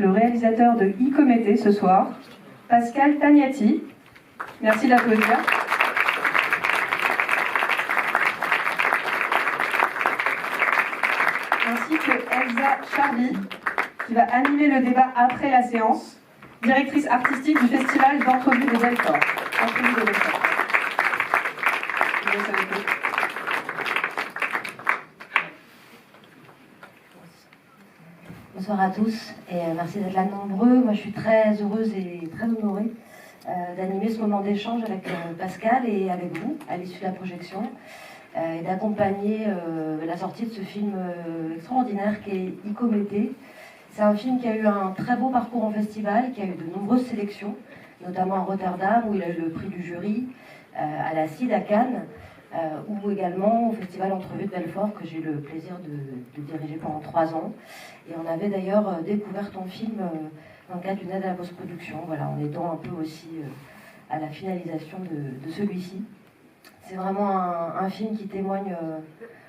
le réalisateur de Icomété ce soir, Pascal Tagnati. Merci d'applaudir. Ainsi que Elsa Charby, qui va animer le débat après la séance, directrice artistique du Festival d'Entrevue de Belfort. Entrevue de Belfort. Bonsoir à tous et merci d'être là nombreux. Moi je suis très heureuse et très honorée d'animer ce moment d'échange avec Pascal et avec vous à l'issue de la projection et d'accompagner la sortie de ce film extraordinaire qui est Icomété. C'est un film qui a eu un très beau parcours en festival, qui a eu de nombreuses sélections, notamment à Rotterdam où il a eu le prix du jury, à la CID à Cannes, ou également au Festival Entrevue de Belfort que j'ai eu le plaisir de diriger pendant 3 ans. Et on avait d'ailleurs découvert ton film dans le cadre d'une aide à la post-production, voilà, en aidant un peu aussi à la finalisation de celui-ci. C'est vraiment un film qui témoigne,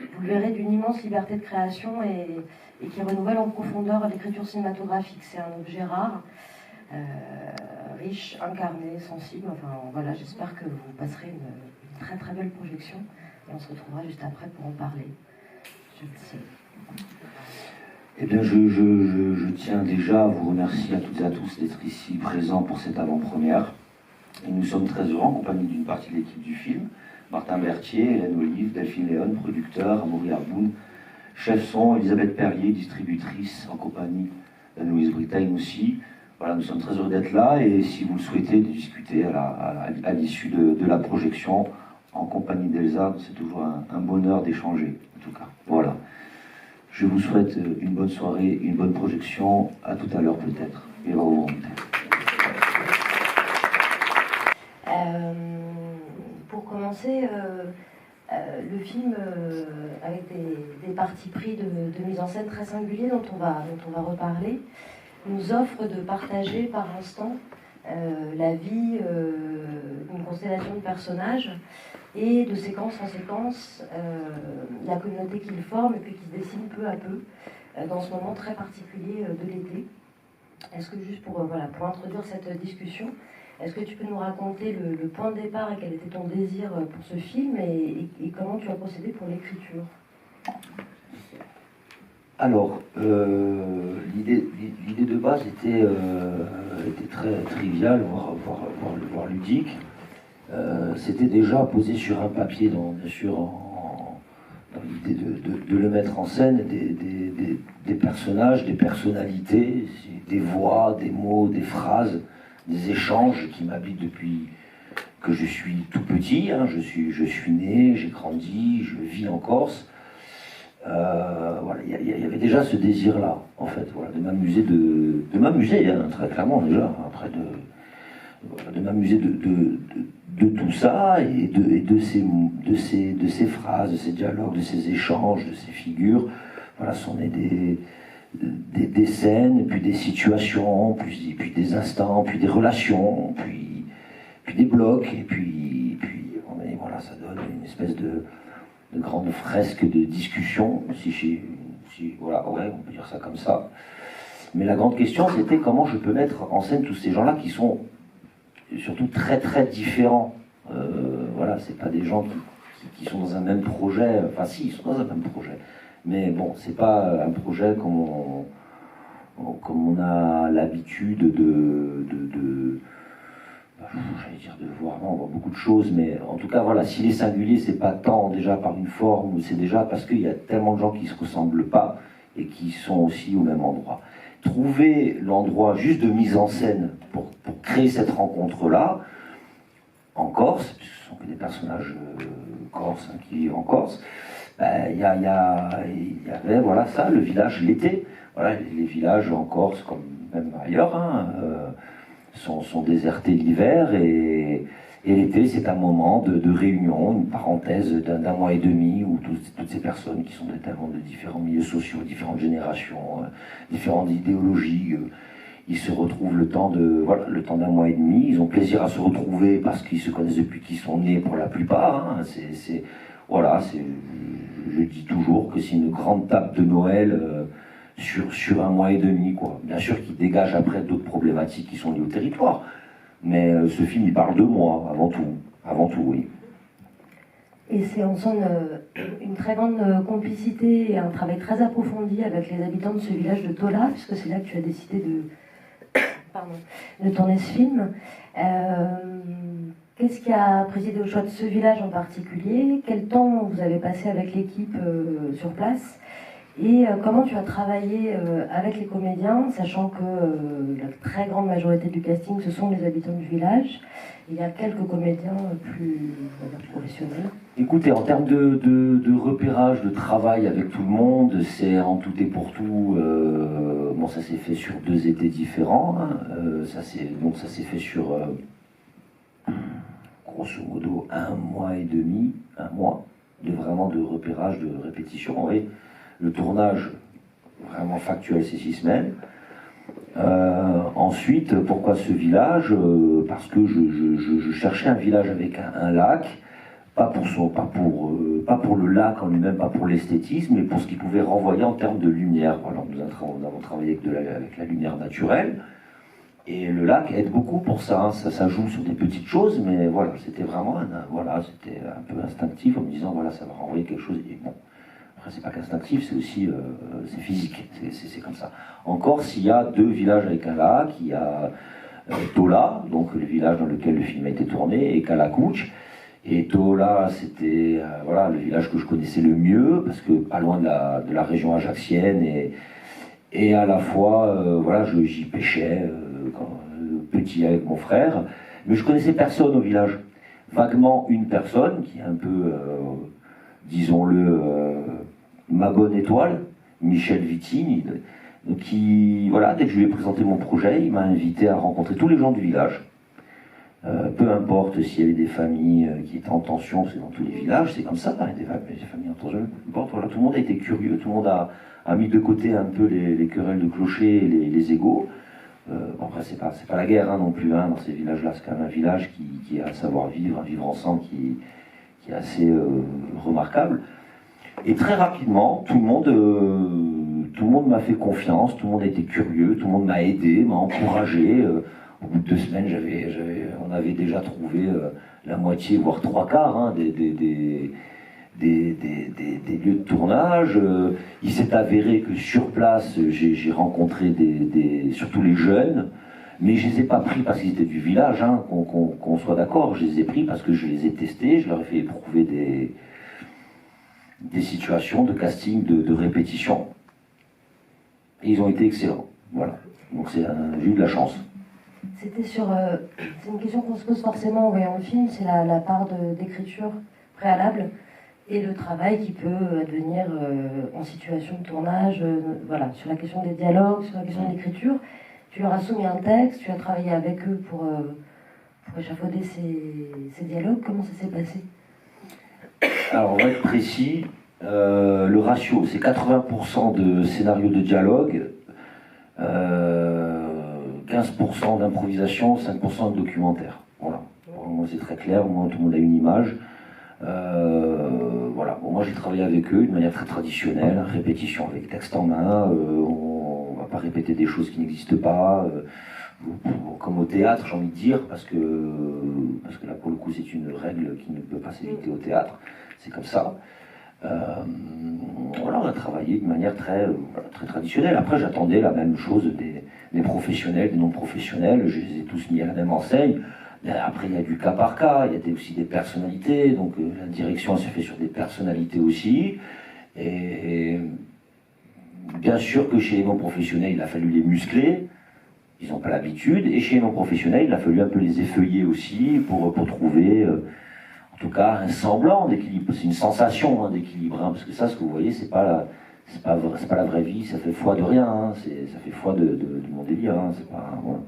vous le verrez, d'une immense liberté de création et qui renouvelle en profondeur l'écriture cinématographique. C'est un objet rare, riche, incarné, sensible. Enfin voilà, j'espère que vous passerez une très très belle projection et on se retrouvera juste après pour en parler. Je le sais. Eh bien, je tiens déjà à vous remercier à toutes et à tous d'être ici présents pour cette avant-première. Et nous sommes très heureux en compagnie d'une partie de l'équipe du film. Martin Berthier, Hélène Olive, Delphine Léon, producteur, Amaury Arboun, chef son, Elisabeth Perrier, distributrice, en compagnie d'Anne-Louise Britagne aussi. Voilà, nous sommes très heureux d'être là et si vous le souhaitez, de discuter à l'issue de la projection en compagnie d'Elsa, c'est toujours un bonheur d'échanger, en tout cas. Voilà. Je vous souhaite une bonne soirée, une bonne projection. À tout à l'heure peut-être. Et au revoir. Pour commencer, le film, avec des partis pris de mise en scène très singuliers dont on va reparler, nous offre de partager par instant la vie d'une constellation de personnages et de séquence en séquence la communauté qu'ils forment et puis qui se dessine peu à peu dans ce moment très particulier de l'été. Est-ce que juste pour introduire cette discussion, est-ce que tu peux nous raconter le point de départ et quel était ton désir pour ce film et comment tu as procédé pour l'écriture? Alors, l'idée de base était très triviale, voire ludique. C'était déjà posé sur un papier, bien sûr, dans l'idée de le mettre en scène, des personnages, des personnalités, des voix, des mots, des phrases, des échanges qui m'habitent depuis que je suis tout petit. Hein. Je suis né, j'ai grandi, je vis en Corse. Voilà, il y avait déjà ce désir-là, en fait, voilà, de m'amuser, hein, très clairement déjà, après de m'amuser de tout ça et de ces phrases, de ces dialogues, de ces échanges, de ces figures. Voilà, ce sont des scènes, puis des situations, puis des instants, puis des relations, puis des blocs, et puis voilà, ça donne une espèce de grande fresque de discussion, voilà, ouais, on peut dire ça comme ça. Mais la grande question, c'était comment je peux mettre en scène tous ces gens-là qui sont surtout très très différents. Voilà, c'est pas des gens qui sont dans un même projet, enfin si, ils sont dans un même projet. Mais bon, c'est pas un projet comme on a l'habitude j'allais dire de voir, non, on voit beaucoup de choses, mais en tout cas, voilà, s'il est singulier, c'est pas tant déjà par une forme, c'est déjà parce qu'il y a tellement de gens qui se ressemblent pas et qui sont aussi au même endroit. Trouver l'endroit juste de mise en scène pour créer cette rencontre-là, en Corse, puisque ce sont que des personnages corses qui vivent en Corse, il y avait, voilà, ça, le village l'été. Voilà, les villages en Corse, comme même ailleurs, hein, sont désertés l'hiver et l'été c'est un moment de réunion, une parenthèse d'un mois et demi où toutes ces personnes qui sont tellement de différents milieux sociaux, différentes générations, différentes idéologies, ils se retrouvent le temps d'un mois et demi, ils ont plaisir à se retrouver parce qu'ils se connaissent depuis qu'ils sont nés pour la plupart, hein. Je dis toujours que c'est une grande table de Noël sur 1 mois et demi, quoi. Bien sûr qu'il dégage après d'autres problématiques qui sont liées au territoire, mais ce film, il parle de moi, avant tout, oui. Et c'est en sent une très grande complicité et un travail très approfondi avec les habitants de ce village de Tola, puisque c'est là que tu as décidé de tourner ce film. Qu'est-ce qui a présidé au choix de ce village en particulier? Quel temps vous avez passé avec l'équipe sur place? Et comment tu as travaillé avec les comédiens, sachant que la très grande majorité du casting, ce sont les habitants du village. Il y a quelques comédiens plus professionnels. Écoutez, en termes de repérage, de travail avec tout le monde, c'est en tout et pour tout. Bon, ça s'est fait sur 2 étés différents. Hein, ça s'est fait sur grosso modo 1 mois et demi, 1 mois de repérage, de répétition. Et le tournage vraiment factuel, c'est 6 semaines. Ensuite, pourquoi ce village? Parce que je cherchais un village avec un lac, pas pour le lac en lui-même, pas pour l'esthétisme, mais pour ce qu'il pouvait renvoyer en termes de lumière. Voilà, nous avons travaillé avec la lumière naturelle, et le lac aide beaucoup pour ça. Hein. Ça joue sur des petites choses, mais voilà, c'était vraiment c'était un peu instinctif en me disant voilà, ça va renvoyer quelque chose. Et bon, après, c'est pas qu'instinctif, c'est aussi c'est physique, c'est comme ça. Encore s'il y a 2 villages avec un lac, il y a Tola, donc le village dans lequel le film a été tourné, et Kalakuch. Et Tola, c'était le village que je connaissais le mieux, parce que pas loin de la région ajaxienne, et à la fois, j'y pêchais petit avec mon frère, mais je connaissais personne au village. Vaguement une personne qui est un peu, disons-le, ma bonne étoile, Michel Vitine, qui, dès que je lui ai présenté mon projet, il m'a invité à rencontrer tous les gens du village. Peu importe s'il y avait des familles qui étaient en tension, c'est dans tous les villages, c'est comme ça, hein, des familles en tension, peu importe, voilà, tout le monde a été curieux, tout le monde a mis de côté un peu les querelles de clocher et les égos. Après, c'est pas la guerre non plus, hein, dans ces villages-là, c'est quand même un village qui a un savoir-vivre, un vivre ensemble qui est assez remarquable. Et très rapidement, tout le monde m'a fait confiance, tout le monde a été curieux, tout le monde m'a aidé, m'a encouragé. Au bout de 2 semaines, on avait déjà trouvé la moitié, voire 3/4 hein, des lieux de tournage. Il s'est avéré que sur place, j'ai rencontré surtout les jeunes, mais je ne les ai pas pris parce qu'ils étaient du village, hein, qu'on soit d'accord. Je les ai pris parce que je les ai testés, je leur ai fait éprouver des situations de casting, de répétition. Et ils ont été excellents. Voilà. Donc j'ai eu de la chance. C'est une question qu'on se pose forcément en voyant le film, c'est la part d'écriture préalable et le travail qui peut advenir en situation de tournage, sur la question des dialogues, sur la question de l'écriture. Tu leur as soumis un texte, tu as travaillé avec eux pour échafauder ces dialogues. Comment ça s'est passé? Alors, on va être précis. Le ratio, c'est 80% de scénario de dialogue, 15% d'improvisation, 5% de documentaire. Voilà. Pour moi, c'est très clair. Moi, tout le monde a une image. Bon, moi, j'ai travaillé avec eux de manière très traditionnelle, répétition avec texte en main. On ne va pas répéter des choses qui n'existent pas. Comme au théâtre, j'ai envie de dire, parce que là, pour le coup, c'est une règle qui ne peut pas s'éviter au théâtre. C'est comme ça. On a travaillé de manière très traditionnelle. Après, j'attendais la même chose des professionnels, des non-professionnels. Je les ai tous mis à la même enseigne. Après, il y a du cas par cas. Il y a aussi des personnalités. Donc, la direction s'est fait sur des personnalités aussi. Et bien sûr que chez les non-professionnels, il a fallu les muscler. Ils n'ont pas l'habitude. Et chez les non-professionnels, il a fallu un peu les effeuiller aussi pour trouver... en tout cas, un semblant d'équilibre. C'est une sensation d'équilibre, hein, parce que ça, ce que vous voyez, c'est pas la vraie vie. Ça fait foi de rien. Hein, ça fait foi de mon délire. Hein, c'est pas. Voilà.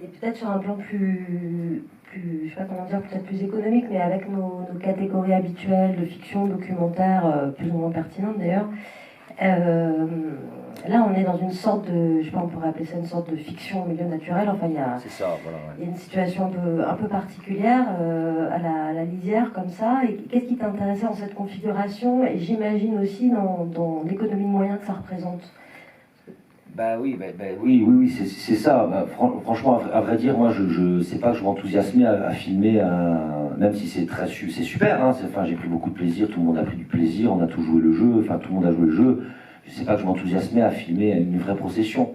Et peut-être sur un plan plus, je sais pas comment dire, peut-être plus économique, mais avec nos catégories habituelles de fiction, documentaire, plus ou moins pertinentes d'ailleurs. là, on est dans une sorte de, je sais pas, on pourrait appeler ça une sorte de fiction au milieu naturel. Enfin, C'est ça, voilà. Ouais. il y a une situation un peu particulière à la lisière comme ça. Et qu'est-ce qui t'intéressait dans cette configuration? Et j'imagine aussi dans l'économie de moyens que ça représente. Oui, c'est ça. Franchement, à vrai dire, moi, je sais pas que je m'enthousiasmais à filmer, même si c'est super. Hein, enfin, j'ai pris beaucoup de plaisir, tout le monde a pris du plaisir, on a tout joué le jeu, enfin, tout le monde a joué le jeu. Je sais pas que je m'enthousiasmais à filmer une vraie procession.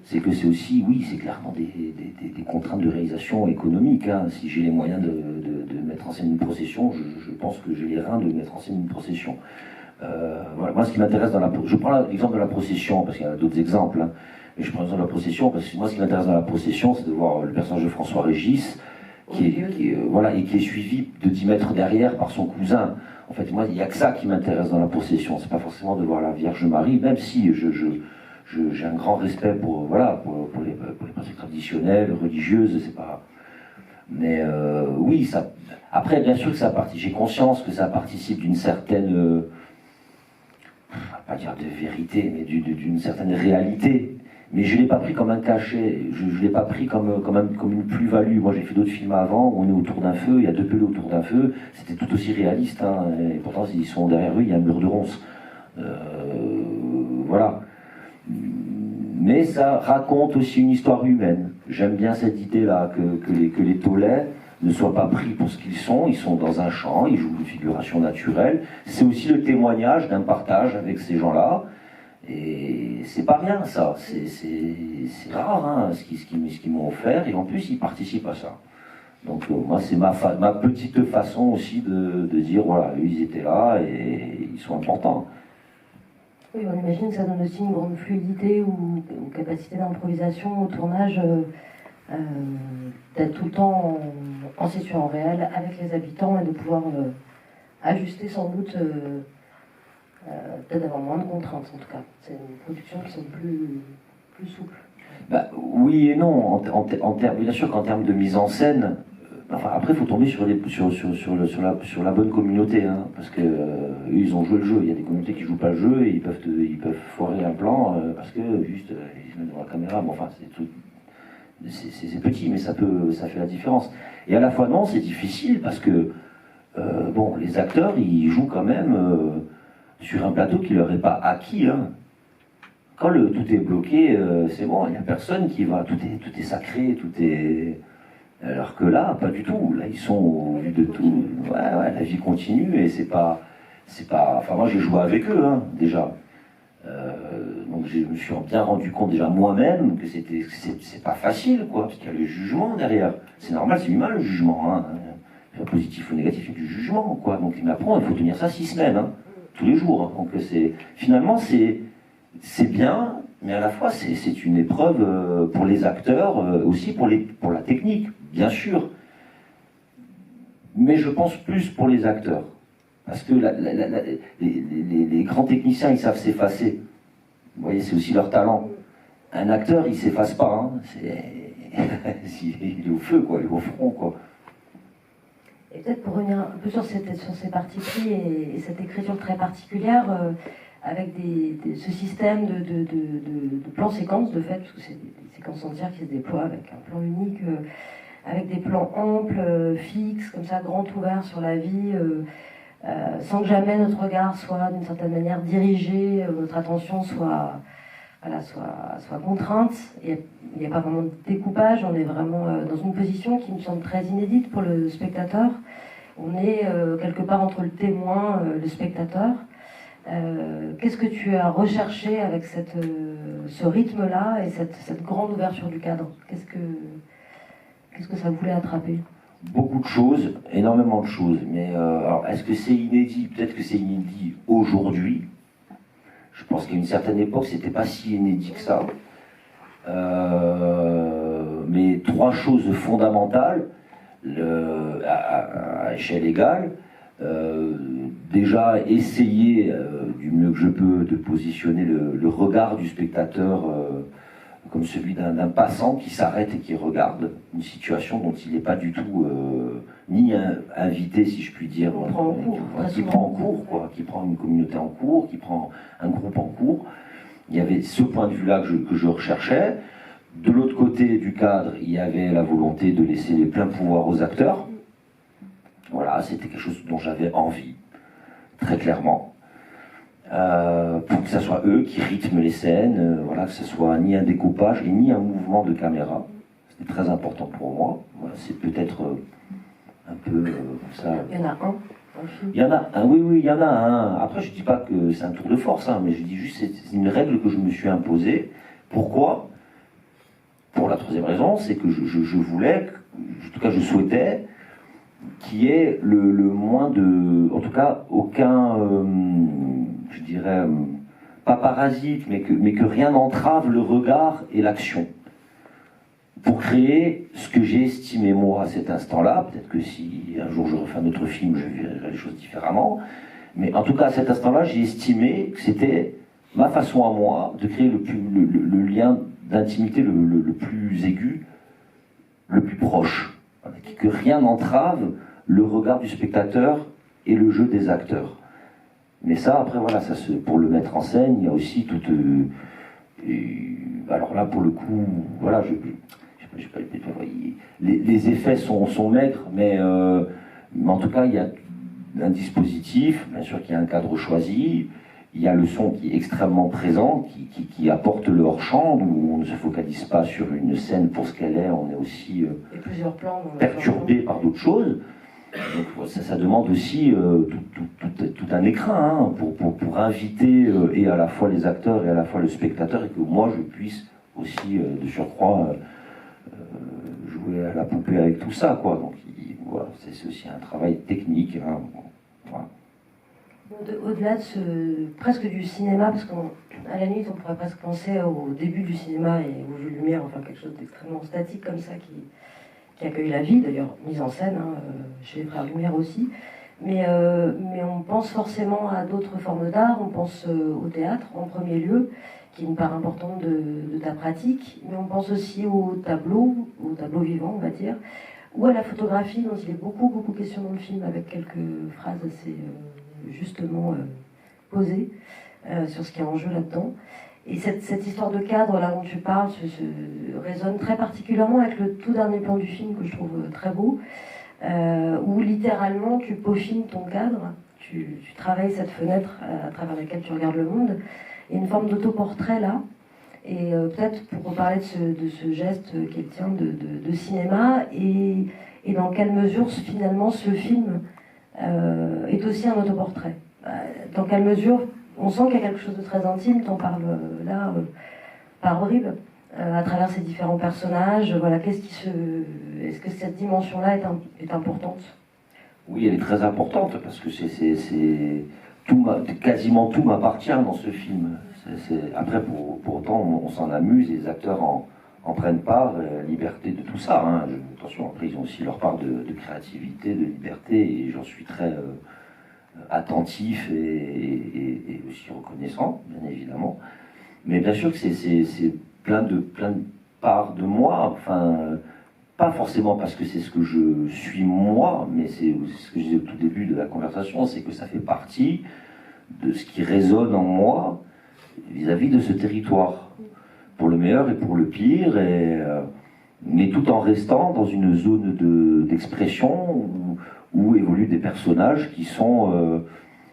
C'est que c'est aussi, oui, c'est clairement des contraintes de réalisation économique. Hein. Si j'ai les moyens de mettre en scène une procession, je pense que j'ai les reins de mettre en scène une procession. Voilà. Moi, ce qui m'intéresse je prends l'exemple de la procession, parce qu'il y a d'autres exemples, hein, mais je prends l'exemple de la procession, parce que moi, ce qui m'intéresse dans la procession, c'est de voir le personnage de François Régis, qui est suivi de 10 mètres derrière par son cousin. En fait, moi, il n'y a que ça qui m'intéresse dans la procession. C'est pas forcément de voir la Vierge Marie, même si j'ai un grand respect pour les pratiques traditionnelles, religieuses, c'est pas... Mais oui, ça... Après, bien sûr que j'ai conscience que ça participe d'une certaine... pas dire de vérité, mais d'une certaine réalité. Mais je ne l'ai pas pris comme un cachet, je ne l'ai pas pris comme une plus-value. Moi, j'ai fait d'autres films avant, où on est autour d'un feu, il y a deux pelés autour d'un feu, c'était tout aussi réaliste, hein, et pourtant, ils sont derrière eux, il y a un mur de ronces. Voilà. Mais ça raconte aussi une histoire humaine. J'aime bien cette idée-là, que les Tolets ne soient pas pris pour ce qu'ils sont dans un champ, ils jouent une figuration naturelle. C'est aussi le témoignage d'un partage avec ces gens-là. Et c'est pas rien, ça. C'est rare, hein, ce qu'ils m'ont offert, et en plus, ils participent à ça. Donc, moi, c'est ma petite façon aussi de dire, voilà, eux, ils étaient là, et ils sont importants. Oui, on imagine que ça donne aussi une grande fluidité ou une capacité d'improvisation au tournage, d'être tout le temps en situation réelle avec les habitants et de pouvoir ajuster sans doute, peut-être avoir moins de contraintes en tout cas. C'est une production qui sont plus souples. Oui et non, bien sûr qu'en termes de mise en scène, enfin, après il faut tomber sur la bonne communauté, hein, parce que eux, ils ont joué le jeu. Il y a des communautés qui jouent pas le jeu et ils peuvent foirer un plan parce que juste ils se mettent devant la caméra. Bon, enfin, c'est petit, mais ça fait la différence. Et à la fois non, c'est difficile parce que bon, les acteurs ils jouent quand même sur un plateau qui leur est pas acquis. Hein. Quand tout est bloqué, c'est bon, il n'y a personne qui va, tout est sacré, tout est... Alors que là, pas du tout. Là, ils sont au vu de tout. Ouais, la vie continue et c'est pas... Enfin, moi, j'ai joué avec eux, hein, déjà. Donc, je me suis bien rendu compte, déjà, moi-même, que c'est pas facile, quoi, parce qu'il y a le jugement derrière. C'est normal, c'est humain, le jugement, hein. Positif ou négatif, il y a du jugement, quoi. Donc, il m'apprend, il faut tenir ça 6 semaines, hein, tous les jours. Hein. Donc, finalement, c'est bien, mais à la fois, c'est une épreuve pour les acteurs, aussi pour la technique, bien sûr. Mais je pense plus pour les acteurs. Parce que les grands techniciens, ils savent s'effacer. Vous voyez, c'est aussi leur talent. Un acteur, il s'efface pas. Hein. Il est au feu, quoi, il est au front, quoi. Et peut-être pour revenir un peu sur ces parties pris et cette écriture très particulière, avec ce système de plan-séquence, de fait, parce que c'est des séquences entières qui se déploient avec un plan unique, avec des plans amples, fixes, comme ça, grand ouvert sur la vie, sans que jamais notre regard soit d'une certaine manière dirigé, notre attention soit contrainte. Il n'y a pas vraiment de découpage, on est vraiment dans une position qui me semble très inédite pour le spectateur. On est quelque part entre le témoin, le spectateur. Qu'est-ce que tu as recherché avec ce rythme-là et cette grande ouverture du cadre? Qu'est-ce que ça voulait attraper? Beaucoup de choses, énormément de choses. Mais alors, est-ce que c'est inédit? Peut-être que c'est inédit aujourd'hui. Je pense qu'à une certaine époque, c'était pas si inédit que ça. Mais 3 choses fondamentales à échelle égale. Déjà essayer du mieux que je peux de positionner le regard du spectateur comme celui d'un passant qui s'arrête et qui regarde une situation dont il n'est pas du tout ni invité, si je puis dire, qui prend en cours, quoi, qui prend une communauté en cours, qui prend un groupe en cours. Il y avait ce point de vue-là que je recherchais. De l'autre côté du cadre, il y avait la volonté de laisser les pleins pouvoirs aux acteurs. Voilà, c'était quelque chose dont j'avais envie, très clairement. Pour que ce soit eux qui rythment les scènes, voilà, que ce soit ni un découpage et ni un mouvement de caméra. C'était très important pour moi. Voilà, c'est peut-être un peu comme ça. Il y en a un. Il y en a un, oui, il y en a un. Après, je ne dis pas que c'est un tour de force, hein, mais je dis juste que c'est une règle que je me suis imposée. Pourquoi? Pour la troisième raison, c'est que je voulais, en tout cas je souhaitais, qu'il y ait le moins de... En tout cas, aucun, je dirais, pas parasite, mais que rien n'entrave le regard et l'action. Pour créer ce que j'ai estimé moi à cet instant-là, peut-être que si un jour je refais un autre film, je verrai les choses différemment, mais en tout cas à cet instant-là, j'ai estimé que c'était ma façon à moi de créer le lien d'intimité le plus aigu, le plus proche, voilà, que rien n'entrave le regard du spectateur et le jeu des acteurs. Mais ça, après, voilà, pour le mettre en scène, il y a aussi toute... alors là, pour le coup, voilà, les effets sont maigres, mais en tout cas, il y a un dispositif, bien sûr qu'il y a un cadre choisi, il y a le son qui est extrêmement présent, qui apporte le hors-champ, où on ne se focalise pas sur une scène pour ce qu'elle est, on est aussi perturbé par d'autres choses. Donc ça demande aussi tout un écrin hein, pour inviter et à la fois les acteurs et à la fois le spectateur, et que moi je puisse aussi de surcroît jouer à la poupée avec tout ça, quoi. Donc voilà, c'est aussi un travail technique. Hein. Voilà. Au-delà de presque du cinéma, parce qu'à la limite on pourrait presque penser au début du cinéma et au jeu de lumière, enfin quelque chose d'extrêmement statique comme ça qui accueille la vie, d'ailleurs mise en scène, hein, chez les Frères Lumière aussi. Mais on pense forcément à d'autres formes d'art, on pense au théâtre en premier lieu, qui est une part importante de ta pratique, mais on pense aussi au tableau vivant, on va dire, ou à la photographie, dont il est beaucoup question dans le film, avec quelques phrases assez justement posées sur ce qui est en jeu là-dedans. Et cette histoire de cadre là dont tu parles résonne très particulièrement avec le tout dernier plan du film que je trouve très beau, où littéralement tu peaufines ton cadre, tu travailles cette fenêtre à travers laquelle tu regardes le monde. Il y a une forme d'autoportrait là, et peut-être pour reparler de ce geste qui est le tien de cinéma, et dans quelle mesure finalement ce film est aussi un autoportrait. Dans quelle mesure on sent qu'il y a quelque chose de très intime, t'en parles là par bribes, à travers ces différents personnages. Voilà, est-ce que cette dimension-là est importante? Oui, elle est très importante parce que quasiment tout m'appartient dans ce film. Après, pour autant, on s'en amuse, et les acteurs en prennent part, la liberté de tout ça. Hein. Attention, après, ils ont aussi leur part de créativité, de liberté, et j'en suis très attentif et aussi reconnaissant, bien évidemment. Mais bien sûr que c'est plein de parts de moi, enfin, pas forcément parce que c'est ce que je suis moi, mais c'est ce que je disais au tout début de la conversation, c'est que ça fait partie de ce qui résonne en moi vis-à-vis de ce territoire, pour le meilleur et pour le pire, mais tout en restant dans une zone d'expression où évoluent des personnages qui sont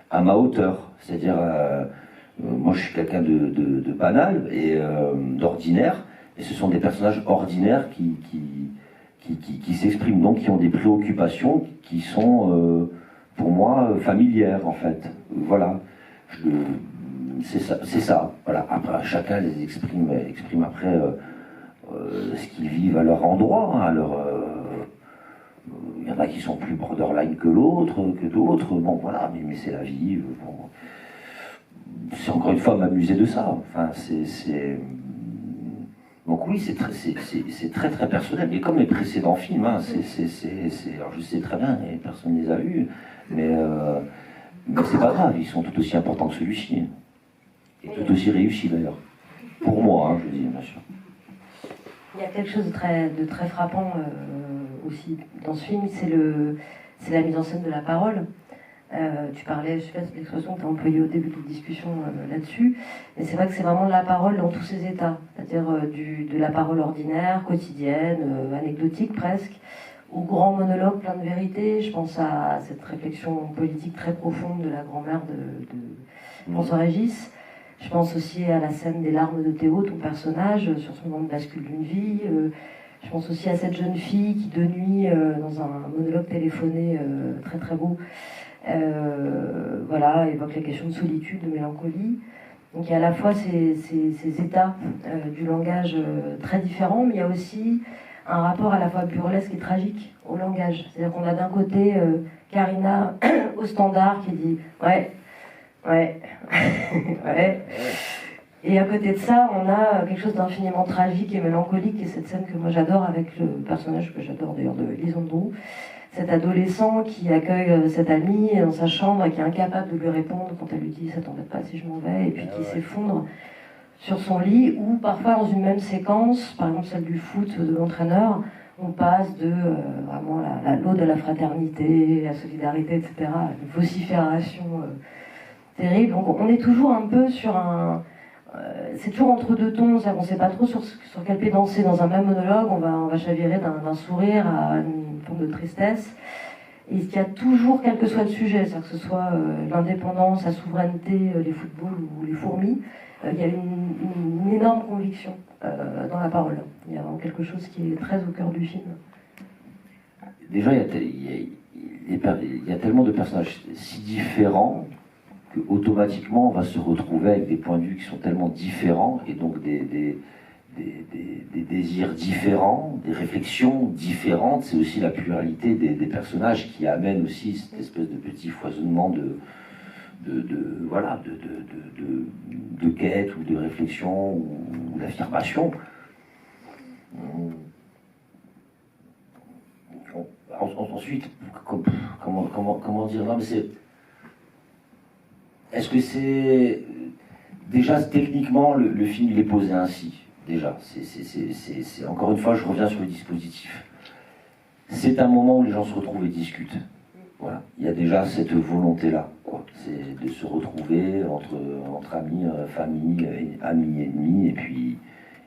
à ma hauteur. C'est-à-dire, moi je suis quelqu'un de banal et d'ordinaire, et ce sont des personnages ordinaires qui s'expriment, donc qui ont des préoccupations qui sont pour moi familières en fait. Voilà. C'est ça. Voilà. Après, chacun les exprime après ce qu'ils vivent à leur endroit, hein, il y en a qui sont plus borderline que d'autres. Bon, voilà, mais c'est la vie. Bon. C'est encore une fois m'amuser de ça. Enfin, donc oui, c'est très très personnel. Et comme les précédents films, hein, alors je sais très bien, et personne ne les a vus, mais c'est pas grave, ils sont tout aussi importants que celui-ci. Et tout aussi réussis d'ailleurs. Pour moi, hein, je dis, bien sûr. Il y a quelque chose de très frappant aussi dans ce film, c'est la mise en scène de la parole. Tu parlais, je sais pas si l'expression que tu as employée au début de la discussion là-dessus, mais c'est vrai que c'est vraiment de la parole dans tous ses états, c'est-à-dire de la parole ordinaire, quotidienne, anecdotique presque, au grand monologue plein de vérité. Je pense à cette réflexion politique très profonde de la grand-mère de François Régis. Je pense aussi à la scène des larmes de Théo, ton personnage, sur ce moment de bascule d'une vie. Je pense aussi à cette jeune fille qui, de nuit, dans un monologue téléphoné très très beau, voilà, évoque la question de solitude, de mélancolie. Donc il y a à la fois ces états du langage très différents, mais il y a aussi un rapport à la fois burlesque et tragique au langage. C'est-à-dire qu'on a d'un côté Karina au standard qui dit « ouais, ouais, ouais ». Et à côté de ça, on a quelque chose d'infiniment tragique et mélancolique, et cette scène que moi j'adore avec le personnage que j'adore d'ailleurs de Lisandro, cet adolescent qui accueille cette amie dans sa chambre et qui est incapable de lui répondre quand elle lui dit « ça t'embête pas si je m'en vais », et puis qui s'effondre sur son lit, ou parfois dans une même séquence, par exemple celle du foot de l'entraîneur, on passe de vraiment l'ode à la fraternité, la solidarité, etc., à une vocifération terrible. Donc on est toujours un peu sur un... c'est toujours entre deux tons, on ne sait pas trop sur quel pied danser. Dans un même monologue, on va chavirer d'un sourire à une forme de tristesse. Et il y a toujours, quel que soit le sujet, c'est-à-dire que ce soit l'indépendance, la souveraineté, les footballs ou les fourmis, il y a une énorme conviction dans la parole. Il y a vraiment quelque chose qui est très au cœur du film. Déjà, il y a tellement de personnages si différents qu'automatiquement on va se retrouver avec des points de vue qui sont tellement différents et donc des désirs différents, des réflexions différentes. C'est aussi la pluralité des personnages qui amène aussi cette espèce de petit foisonnement de quête ou de réflexion ou d'affirmation. Ensuite, comment dire, non, mais c'est... Est-ce que c'est... Déjà, techniquement, le film, il est posé ainsi, déjà. C'est encore une fois, je reviens sur le dispositif. C'est un moment où les gens se retrouvent et discutent. Voilà. Il y a déjà cette volonté-là, quoi. C'est de se retrouver entre amis, famille, amis, ennemis,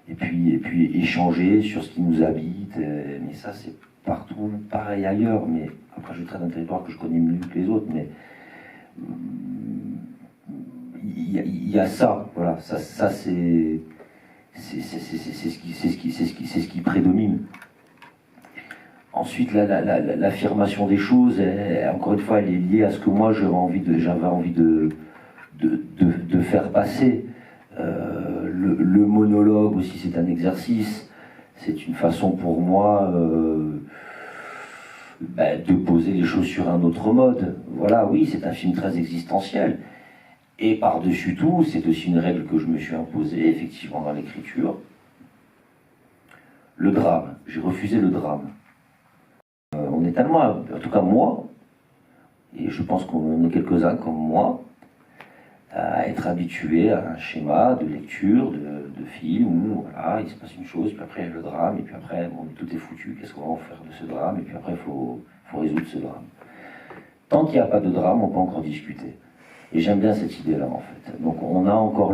et puis échanger sur ce qui nous habite. Mais ça, c'est partout pareil ailleurs. Mais après, je traite d'un territoire que je connais mieux que les autres, mais... Il y a ça, voilà, ça c'est ce qui prédomine. Ensuite, l'affirmation des choses, encore une fois, elle est liée à ce que moi j'avais envie de faire passer. Le monologue aussi, c'est un exercice, c'est une façon pour moi de poser les choses sur un autre mode. Voilà, oui, c'est un film très existentiel. Et par-dessus tout, c'est aussi une règle que je me suis imposée, effectivement, dans l'écriture. Le drame. J'ai refusé le drame. On est tellement, en tout cas moi, et je pense qu'on est quelques-uns comme moi, à être habitués à un schéma de lecture, de film, où voilà, il se passe une chose, puis après il y a le drame, et puis après bon, tout est foutu, qu'est-ce qu'on va en faire de ce drame, et puis après il faut résoudre ce drame. Tant qu'il n'y a pas de drame, on peut encore discuter. Et j'aime bien cette idée-là, en fait. Donc on a encore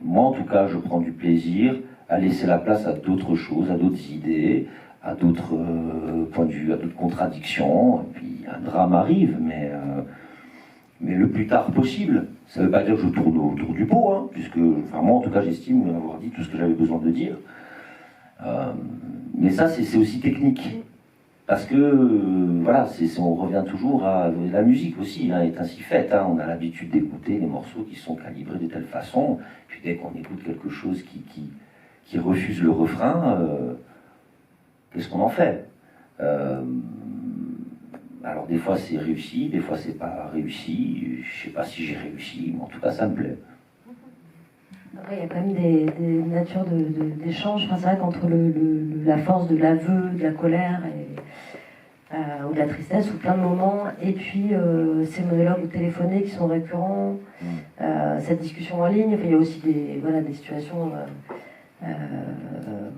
moi, en tout cas, je prends du plaisir à laisser la place à d'autres choses, à d'autres idées, à d'autres points de vue, à d'autres contradictions. Et puis un drame arrive, mais le plus tard possible. Ça ne veut pas dire que je tourne autour du pot, hein, puisque, enfin, moi, en tout cas, j'estime avoir dit tout ce que j'avais besoin de dire. Mais ça, c'est aussi technique. Parce que, voilà, on revient toujours à la musique aussi, hein, est ainsi faite. Hein, on a l'habitude d'écouter des morceaux qui sont calibrés de telle façon, puis dès qu'on écoute quelque chose qui refuse le refrain, qu'est-ce qu'on en fait? Alors des fois c'est réussi, des fois c'est pas réussi, je sais pas si j'ai réussi, mais en tout cas ça me plaît. Après, il y a quand même des natures d'échange. Enfin, c'est vrai qu'entre la force de l'aveu, de la colère ou de la tristesse, ou plein de moments, et puis ces monologues téléphonés qui sont récurrents, cette discussion en ligne, enfin, il y a aussi des situations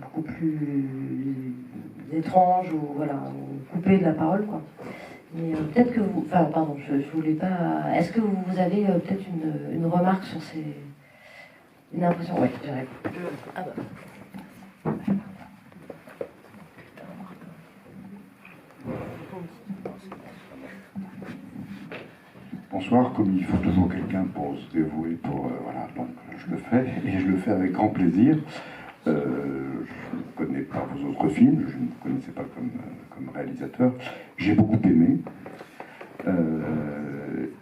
beaucoup plus étranges ou coupées de la parole, quoi. Mais peut-être que vous... Enfin, pardon, je voulais pas... Est-ce que vous avez peut-être une remarque sur ces... Une impression? Oui, j'arrive. Ah bah. Bonsoir, comme il faut toujours quelqu'un pour se dévouer, voilà, donc je le fais, et je le fais avec grand plaisir. Je ne connais pas vos autres films, je ne vous connaissais pas comme réalisateur. J'ai beaucoup aimé,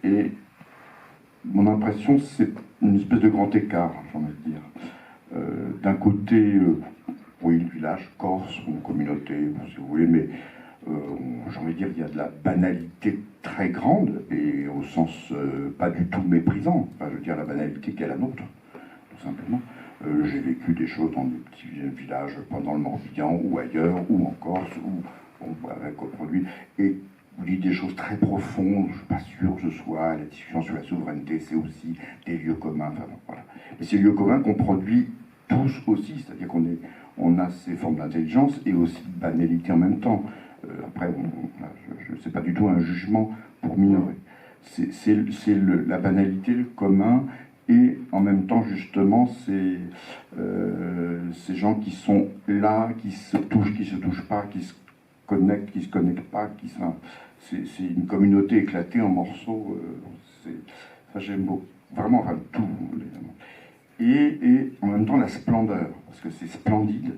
et mon impression, c'est une espèce de grand écart, j'ai envie de dire. D'un côté, oui, le village corse, une communauté, si vous voulez, mais j'ai envie de dire, il y a de la banalité très grande, et au sens pas du tout méprisant. Enfin, je veux dire, la banalité qui est la nôtre, tout simplement. J'ai vécu des choses dans des petits villages pendant le Morbihan, ou ailleurs, ou en Corse, où on avait coproduit, et vous dites des choses très profondes, je ne suis pas sûr que ce soit la discussion sur la souveraineté, c'est aussi des lieux communs, enfin, voilà. Mais ces lieux communs qu'on produit tous aussi, c'est-à-dire qu'on a ces formes d'intelligence et aussi de banalité en même temps. Après, je ne sais pas du tout un jugement pour minorer. C'est la banalité, le commun, et en même temps, justement, ces gens qui sont là, qui se touchent pas, qui se connectent, qui se connectent pas, c'est une communauté éclatée en morceaux. Ça, j'aime beaucoup. Vraiment, enfin, tout, évidemment. Et en même temps, la splendeur, parce que c'est splendide.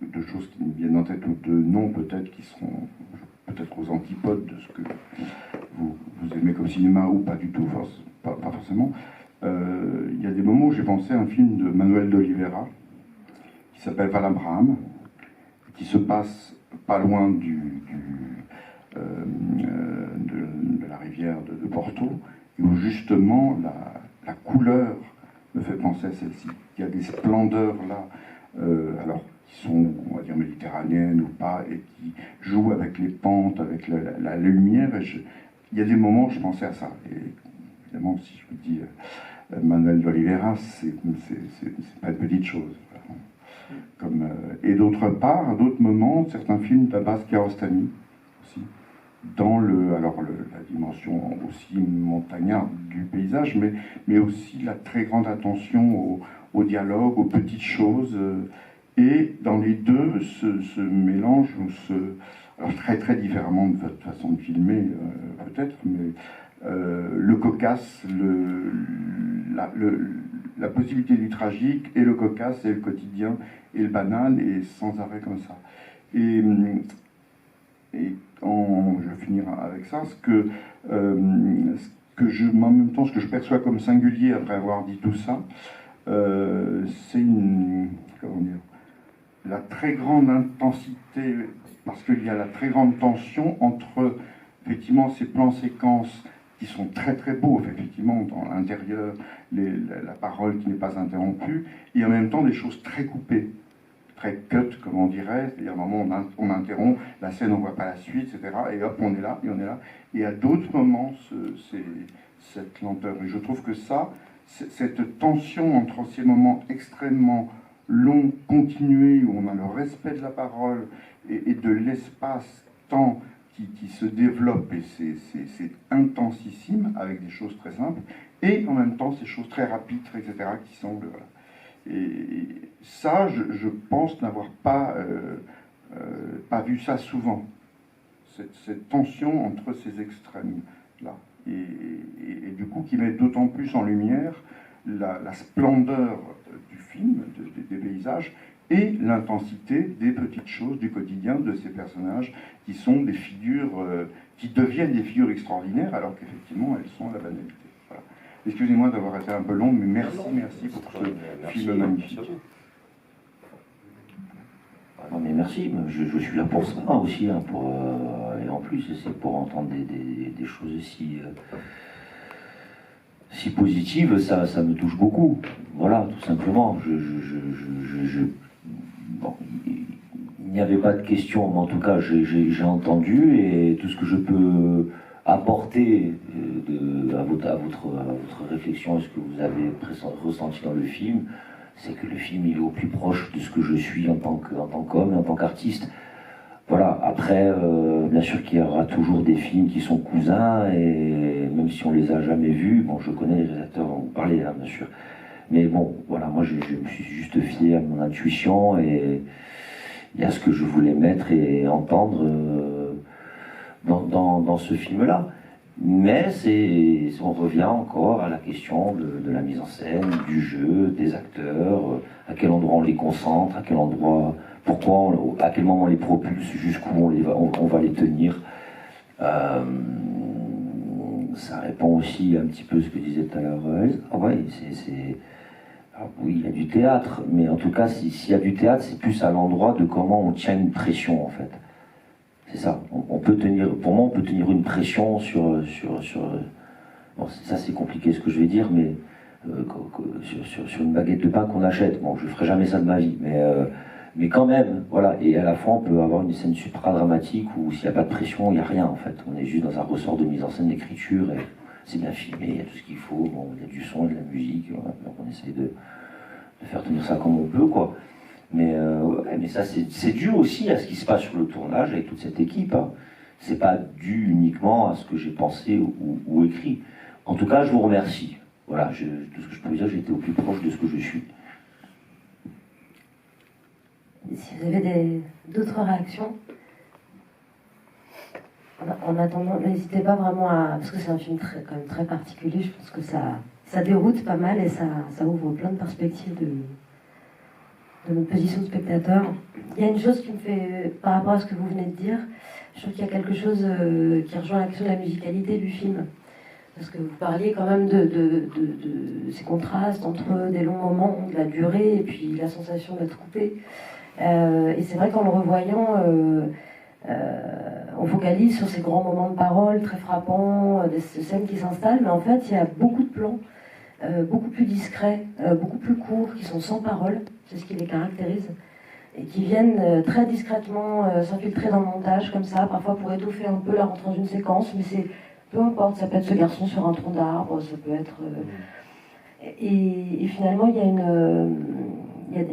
Deux choses qui me viennent en tête, ou deux noms peut-être qui seront peut-être aux antipodes de ce que vous aimez comme cinéma, ou pas du tout, pas forcément. Il y a des moments où j'ai pensé à un film de Manuel de Oliveira qui s'appelle Val Abraham, qui se passe pas loin de la rivière de Porto, et où justement la couleur me fait penser à celle-ci. Il y a des splendeurs là, alors qui sont, on va dire, méditerranéennes ou pas, et qui jouent avec les pentes, avec la lumière. Il y a des moments où je pensais à ça. Et évidemment, si je vous dis Manuel d'Oliveira, c'est pas une petite chose. Et d'autre part, à d'autres moments, certains films d'Abbas Kiarostami aussi, dans la dimension aussi montagnarde du paysage, mais aussi la très grande attention au dialogue, aux petites choses. Et dans les deux, ce mélange, alors très très différemment de votre façon de filmer, peut-être, mais le cocasse, la possibilité du tragique, et le cocasse, et le quotidien, et le banal, et sans arrêt comme ça. Et je vais finir avec ça, en même temps, ce que je perçois comme singulier après avoir dit tout ça, c'est la très grande intensité, parce qu'il y a la très grande tension entre, effectivement, ces plans séquences qui sont très très beaux, effectivement, dans l'intérieur, la parole qui n'est pas interrompue, et en même temps des choses très coupées, très cut, comme on dirait, c'est-à-dire à un moment on interrompt, la scène, on ne voit pas la suite, etc., et hop, on est là, et on est là, et à d'autres moments, cette lenteur. Et je trouve que ça, cette tension entre ces moments extrêmement longs, continués, où on a le respect de la parole et de l'espace-temps qui se développe, et c'est intensissime, avec des choses très simples, et en même temps ces choses très rapides, etc., qui semblent... Voilà. Et ça, je pense n'avoir pas vu ça souvent, cette tension entre ces extrêmes-là, et du coup qui met d'autant plus en lumière la splendeur du film, des paysages, et l'intensité des petites choses du quotidien de ces personnages qui sont des figures, qui deviennent des figures extraordinaires, alors qu'effectivement elles sont la banalité. Voilà. Excusez-moi d'avoir été un peu long, mais merci pour ce film magnifique. Non mais merci, je suis là pour ça aussi, hein, et en plus c'est pour entendre des choses si positives, ça me touche beaucoup. Voilà, tout simplement. Bon, il n'y avait pas de questions, mais en tout cas j'ai entendu, et tout ce que je peux apporter à votre réflexion et ce que vous avez ressenti dans le film, c'est que le film il est au plus proche de ce que je suis en tant qu'homme, en tant qu'artiste. voilà, après, bien sûr qu'il y aura toujours des films qui sont cousins, et même si on les a jamais vus, bon, je connais les réalisateurs dont vous parlez, hein, bien sûr. Mais bon, voilà, moi je me suis juste fié à mon intuition et à ce que je voulais mettre et entendre dans ce film-là. Mais on revient encore à la question de la mise en scène, du jeu, des acteurs, à quel endroit on les concentre, à quel endroit, pourquoi, à quel moment on les propulse, jusqu'où on va les tenir. Ça répond aussi un petit peu à ce que disait tout à l'heure. Ah ouais, oui, il y a du théâtre, mais en tout cas, s'il y a du théâtre, c'est plus à l'endroit de comment on tient une pression, en fait. C'est ça. On peut tenir, pour moi, on peut tenir une pression sur bon, ça c'est compliqué ce que je vais dire, mais sur une baguette de pain qu'on achète. Bon, je ferai jamais ça de ma vie, mais quand même, voilà. Et à la fois, on peut avoir une scène supra-dramatique où s'il n'y a pas de pression, il n'y a rien, en fait. On est juste dans un ressort de mise en scène, d'écriture, et c'est bien filmé, il y a tout ce qu'il faut. Bon, il y a du son et de la musique, voilà. Donc on essaye de faire tenir ça comme on peut, quoi. Mais ça, c'est dû aussi à ce qui se passe sur le tournage avec toute cette équipe. Hein. C'est pas dû uniquement à ce que j'ai pensé ou écrit. En tout cas, je vous remercie. Voilà, tout ce que je peux dire, j'ai été au plus proche de ce que je suis. Si vous avez d'autres réactions, en attendant, n'hésitez pas vraiment à... Parce que c'est un film quand même très particulier, je pense que ça déroute pas mal et ça ouvre plein de perspectives de notre position de spectateur. Il y a une chose qui me fait, par rapport à ce que vous venez de dire, je trouve qu'il y a quelque chose qui rejoint la question de la musicalité du film. Parce que vous parliez quand même de ces contrastes entre des longs moments, de la durée, et puis la sensation d'être coupé. Et c'est vrai qu'en le revoyant, on focalise sur ces grands moments de parole très frappants, des scènes qui s'installent, mais en fait, il y a beaucoup de plans, beaucoup plus discrets, beaucoup plus courts, qui sont sans parole, c'est ce qui les caractérise, et qui viennent très discrètement s'infiltrer dans le montage, comme ça, parfois pour étoffer un peu la rentrée dans une séquence, mais c'est peu importe, ça peut être ce garçon sur un tronc d'arbre, ça peut être... Et finalement, il y a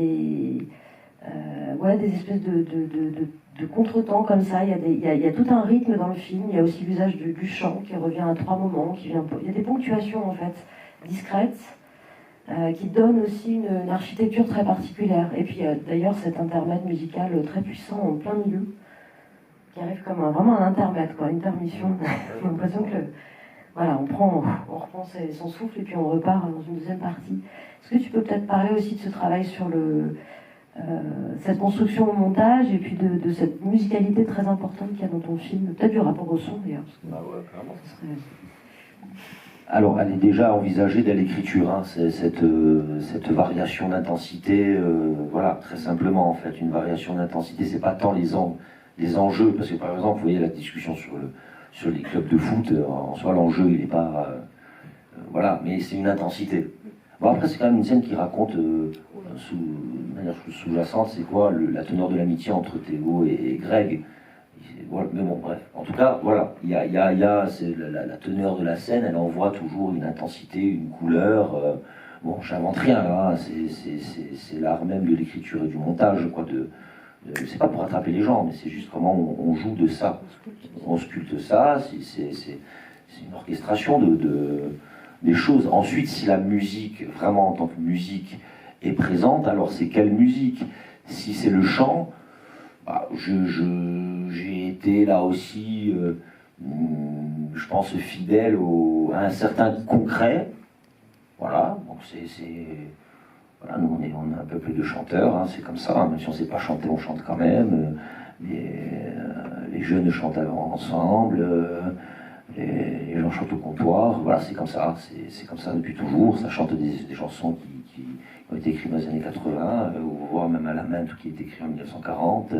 des espèces de contretemps comme ça, il y a tout un rythme dans le film, il y a aussi l'usage du chant qui revient à 3 moments, il y a des ponctuations en fait, discrètes, qui donnent aussi une architecture très particulière. Et puis d'ailleurs cet intermède musical très puissant en plein milieu, qui arrive comme vraiment un intermède, quoi, une intermission. J'ai l'impression que voilà, on reprend son souffle et puis on repart dans une deuxième partie. Est-ce que tu peux peut-être parler aussi de ce travail sur cette construction au montage et puis de cette musicalité très importante qu'il y a dans ton film, peut-être du rapport au son d'ailleurs. Ah ouais, clairement. Alors, elle est déjà envisagée dès l'écriture, hein, cette variation d'intensité, voilà, très simplement en fait, une variation d'intensité, c'est pas tant les enjeux, parce que par exemple, vous voyez la discussion sur les clubs de foot, en soi l'enjeu il n'est pas, voilà, mais c'est une intensité. Bon après c'est quand même une scène qui raconte, de manière sous-jacente, c'est quoi la teneur de l'amitié entre Théo et Greg. Voilà, mais bon, bref. En tout cas, voilà, il y a la teneur de la scène, elle envoie toujours une intensité, une couleur. Bon, j'invente rien là, c'est l'art même de l'écriture et du montage, quoi. C'est pas pour attraper les gens, mais c'est juste comment on joue de ça. On sculpte ça, c'est une orchestration des choses. Ensuite, si la musique, vraiment en tant que musique, est présente, alors c'est quelle musique? Si c'est le chant, bah, j'ai été là aussi, je pense, fidèle à un certain concret. Voilà, donc voilà, nous on est un peuple de chanteurs, hein, c'est comme ça, hein, même si on ne sait pas chanter, on chante quand même. Les jeunes chantent ensemble, les gens chantent au comptoir, voilà, c'est comme ça, c'est comme ça depuis toujours. Ça chante des chansons qui ont été écrites dans les années 80, voire même à la main, tout qui a été écrit en 1940.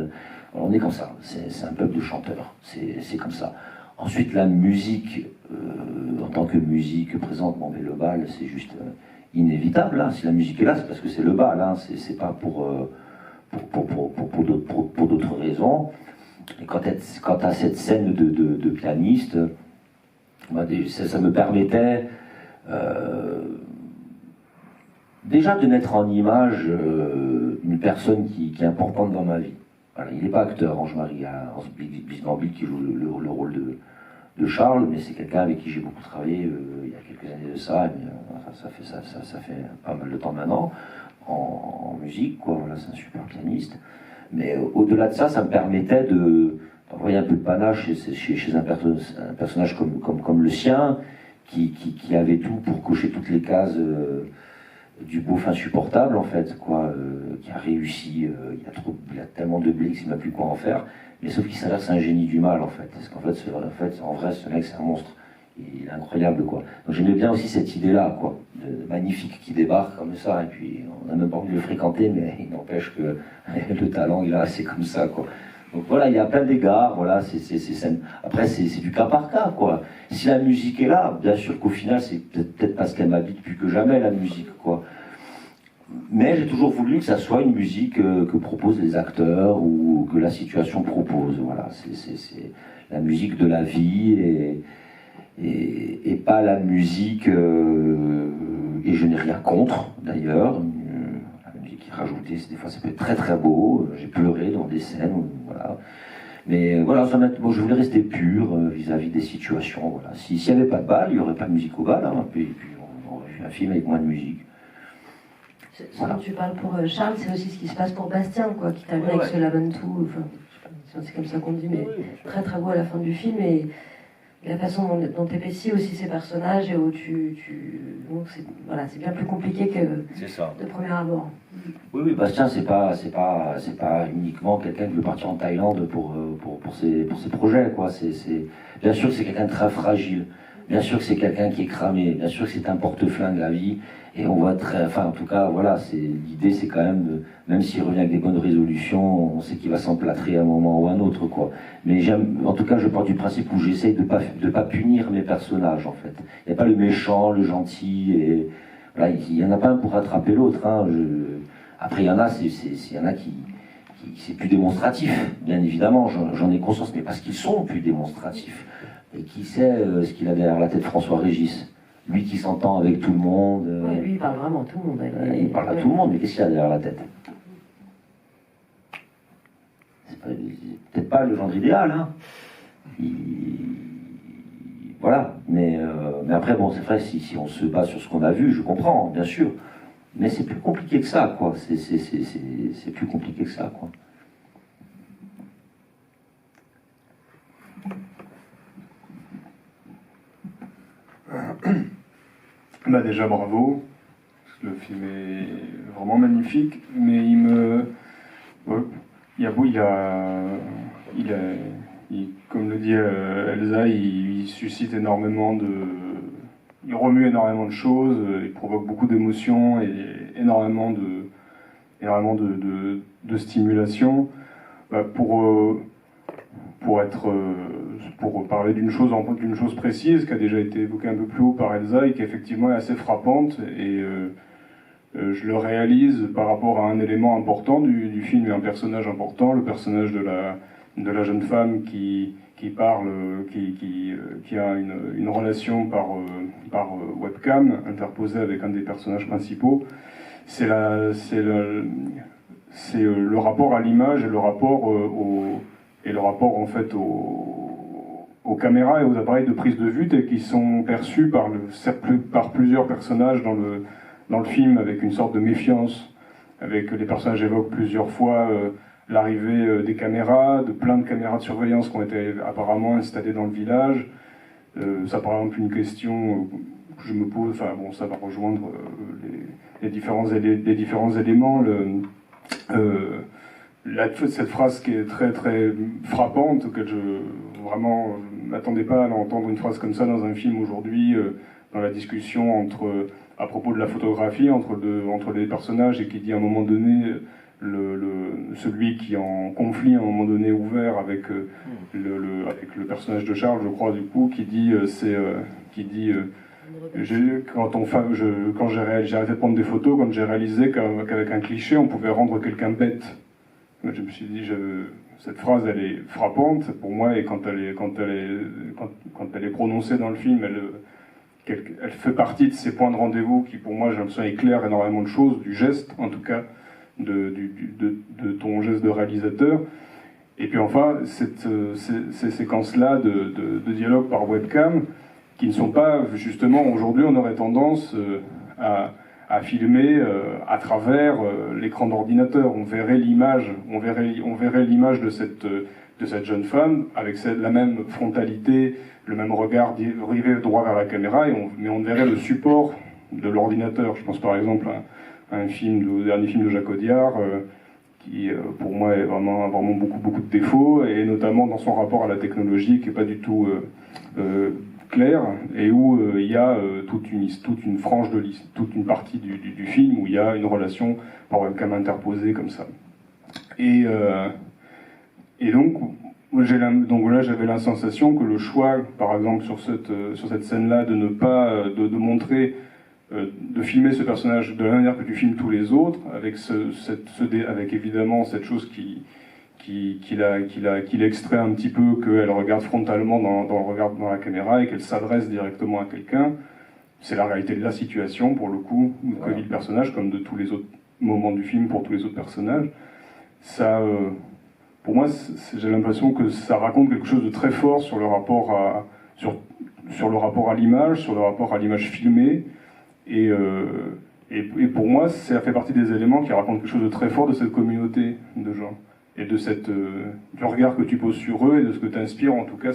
On est comme ça, c'est un peuple de chanteurs, c'est comme ça. Ensuite, la musique, en tant que musique présente, bon, mais le bal, c'est juste inévitable. Hein. Si la musique est là, c'est parce que c'est le bal, hein. C'est pas pour d'autres raisons. Et quant à cette scène de pianiste, bah, ça me permettait déjà de mettre en image une personne qui est importante dans ma vie. Voilà, il n'est pas acteur, Ange-Marie Bisgambit qui joue le rôle de Charles, mais c'est quelqu'un avec qui j'ai beaucoup travaillé il y a quelques années de ça, et, ça fait pas mal de temps maintenant, en musique, quoi. Voilà, c'est un super pianiste. Mais au-delà de ça, ça me permettait d'envoyer un peu de panache chez un personnage comme le sien, qui avait tout pour cocher toutes les cases du beauf insupportable, en fait, quoi, qui a réussi, il a tellement de blé qu'il ne sait même plus quoi en faire, mais sauf qu'il s'avère que c'est un génie du mal, en fait, parce qu'en fait, en vrai, ce mec, c'est un monstre, il est incroyable, quoi. Donc j'aimais bien aussi cette idée-là, quoi, de magnifique qui débarque comme ça, et puis on n'a même pas envie de le fréquenter, mais il n'empêche que le talent, il a assez comme ça, quoi. Donc voilà, il y a plein d'égards, voilà, après c'est du cas par cas, quoi. Si la musique est là, bien sûr qu'au final, c'est peut-être parce qu'elle m'habite plus que jamais, la musique, quoi. Mais j'ai toujours voulu que ça soit une musique que proposent les acteurs ou que la situation propose, voilà. C'est la musique de la vie et pas la musique, et je n'ai rien contre, d'ailleurs. La musique qui est rajoutée, des fois ça peut être très très beau, j'ai pleuré dans des scènes, voilà. Mais voilà, bon, je voulais rester pur vis-à-vis des situations, voilà. S'il n'y avait pas de bal, il n'y aurait pas de musique au bal, hein, puis on aurait fait un film avec moins de musique. Ce dont tu parles pour Charles, c'est aussi ce qui se passe pour Bastien, quoi, qui termine avec ce Lamentou, enfin, c'est comme ça qu'on dit, mais très très beau à la fin du film, et la façon dont tu épaissis aussi ces personnages, et où donc c'est bien plus compliqué que de premier abord. Oui, Bastien, c'est pas uniquement quelqu'un qui veut partir en Thaïlande pour ses projets, quoi. Bien sûr que c'est quelqu'un de très fragile, bien sûr que c'est quelqu'un qui est cramé, bien sûr que c'est un porte-flingue la vie, et on voit en tout cas, voilà, l'idée c'est quand même s'il revient avec des bonnes résolutions, on sait qu'il va s'emplâtrer à un moment ou à un autre, quoi. Mais en tout cas, je pars du principe où j'essaye de pas punir mes personnages, en fait. Il n'y a pas le méchant, le gentil, et voilà, il n'y en a pas un pour rattraper l'autre, hein. Après, il y en a qui c'est plus démonstratif, bien évidemment, j'en ai conscience, mais parce qu'ils sont plus démonstratifs. Et qui sait ce qu'il a derrière la tête, François Régis? Lui qui s'entend avec tout le monde. Oui, lui, il parle vraiment à tout le monde. Il parle à tout le monde, mais qu'est-ce qu'il a derrière la tête? C'est peut-être pas le genre idéal, hein. Voilà, mais après, bon, c'est vrai, si on se base sur ce qu'on a vu, je comprends, bien sûr. Mais c'est plus compliqué que ça, quoi. C'est plus compliqué que ça, quoi. Bah déjà bravo, parce que le film est vraiment magnifique, mais comme le dit Elsa, il suscite énormément il remue énormément de choses, il provoque beaucoup d'émotions et énormément de stimulation. Bah, pour parler d'une chose précise qui a déjà été évoquée un peu plus haut par Elsa et qui effectivement est assez frappante, et je le réalise par rapport à un élément important du film et un personnage important, le personnage de la jeune femme qui parle, qui a une relation par webcam interposée avec un des personnages principaux. C'est le rapport à l'image et le rapport en fait aux caméras et aux appareils de prise de vue, qui sont perçus par plusieurs personnages dans le film avec une sorte de méfiance, avec les personnages évoquent plusieurs fois l'arrivée des caméras, de plein de caméras de surveillance qui ont été apparemment installées dans le village. Ça par exemple une question que je me pose, enfin bon, ça va rejoindre les différents éléments. Cette phrase qui est très très frappante, que je m'attendais pas à entendre une phrase comme ça dans un film aujourd'hui, dans la discussion à propos de la photographie entre les personnages, et qui dit à un moment donné celui qui est en conflit à un moment donné ouvert avec le personnage de Charles, je crois, du coup, qui dit quand j'ai arrêté de prendre des photos quand j'ai réalisé qu'avec un cliché on pouvait rendre quelqu'un bête. Je me suis dit, cette phrase elle est frappante pour moi, et quand elle est prononcée dans le film, elle fait partie de ces points de rendez-vous qui pour moi j'ai l'impression éclairent énormément de choses, du geste en tout cas, de ton geste de réalisateur. Et puis enfin, ces séquences-là de dialogue par webcam, qui ne sont pas, justement, aujourd'hui, on aurait tendance à filmer à travers l'écran d'ordinateur. On verrait l'image de cette jeune femme avec la même frontalité, le même regard rivé droit vers la caméra, mais on verrait le support de l'ordinateur. Je pense par exemple à au dernier film de Jacques Audiard, qui pour moi a vraiment beaucoup de défauts, et notamment dans son rapport à la technologie qui n'est pas du tout clair, et où il y a toute une frange toute une partie du film où il y a une relation par webcam interposée comme ça. Et donc là j'avais la sensation que le choix, par exemple sur cette scène-là, de ne pas de montrer, de filmer ce personnage de la manière que tu filmes tous les autres, avec avec évidemment cette chose qu'il extrait un petit peu, qu'elle regarde frontalement dans la caméra et qu'elle s'adresse directement à quelqu'un. C'est la réalité de la situation, pour le coup, que vit le personnage, comme de tous les autres moments du film pour tous les autres personnages. Ça, pour moi, j'ai l'impression que ça raconte quelque chose de très fort sur le rapport à l'image, sur le rapport à l'image filmée. Et pour moi, ça fait partie des éléments qui racontent quelque chose de très fort de cette communauté de gens. Et de du regard que tu poses sur eux et de ce que t'inspire en tout cas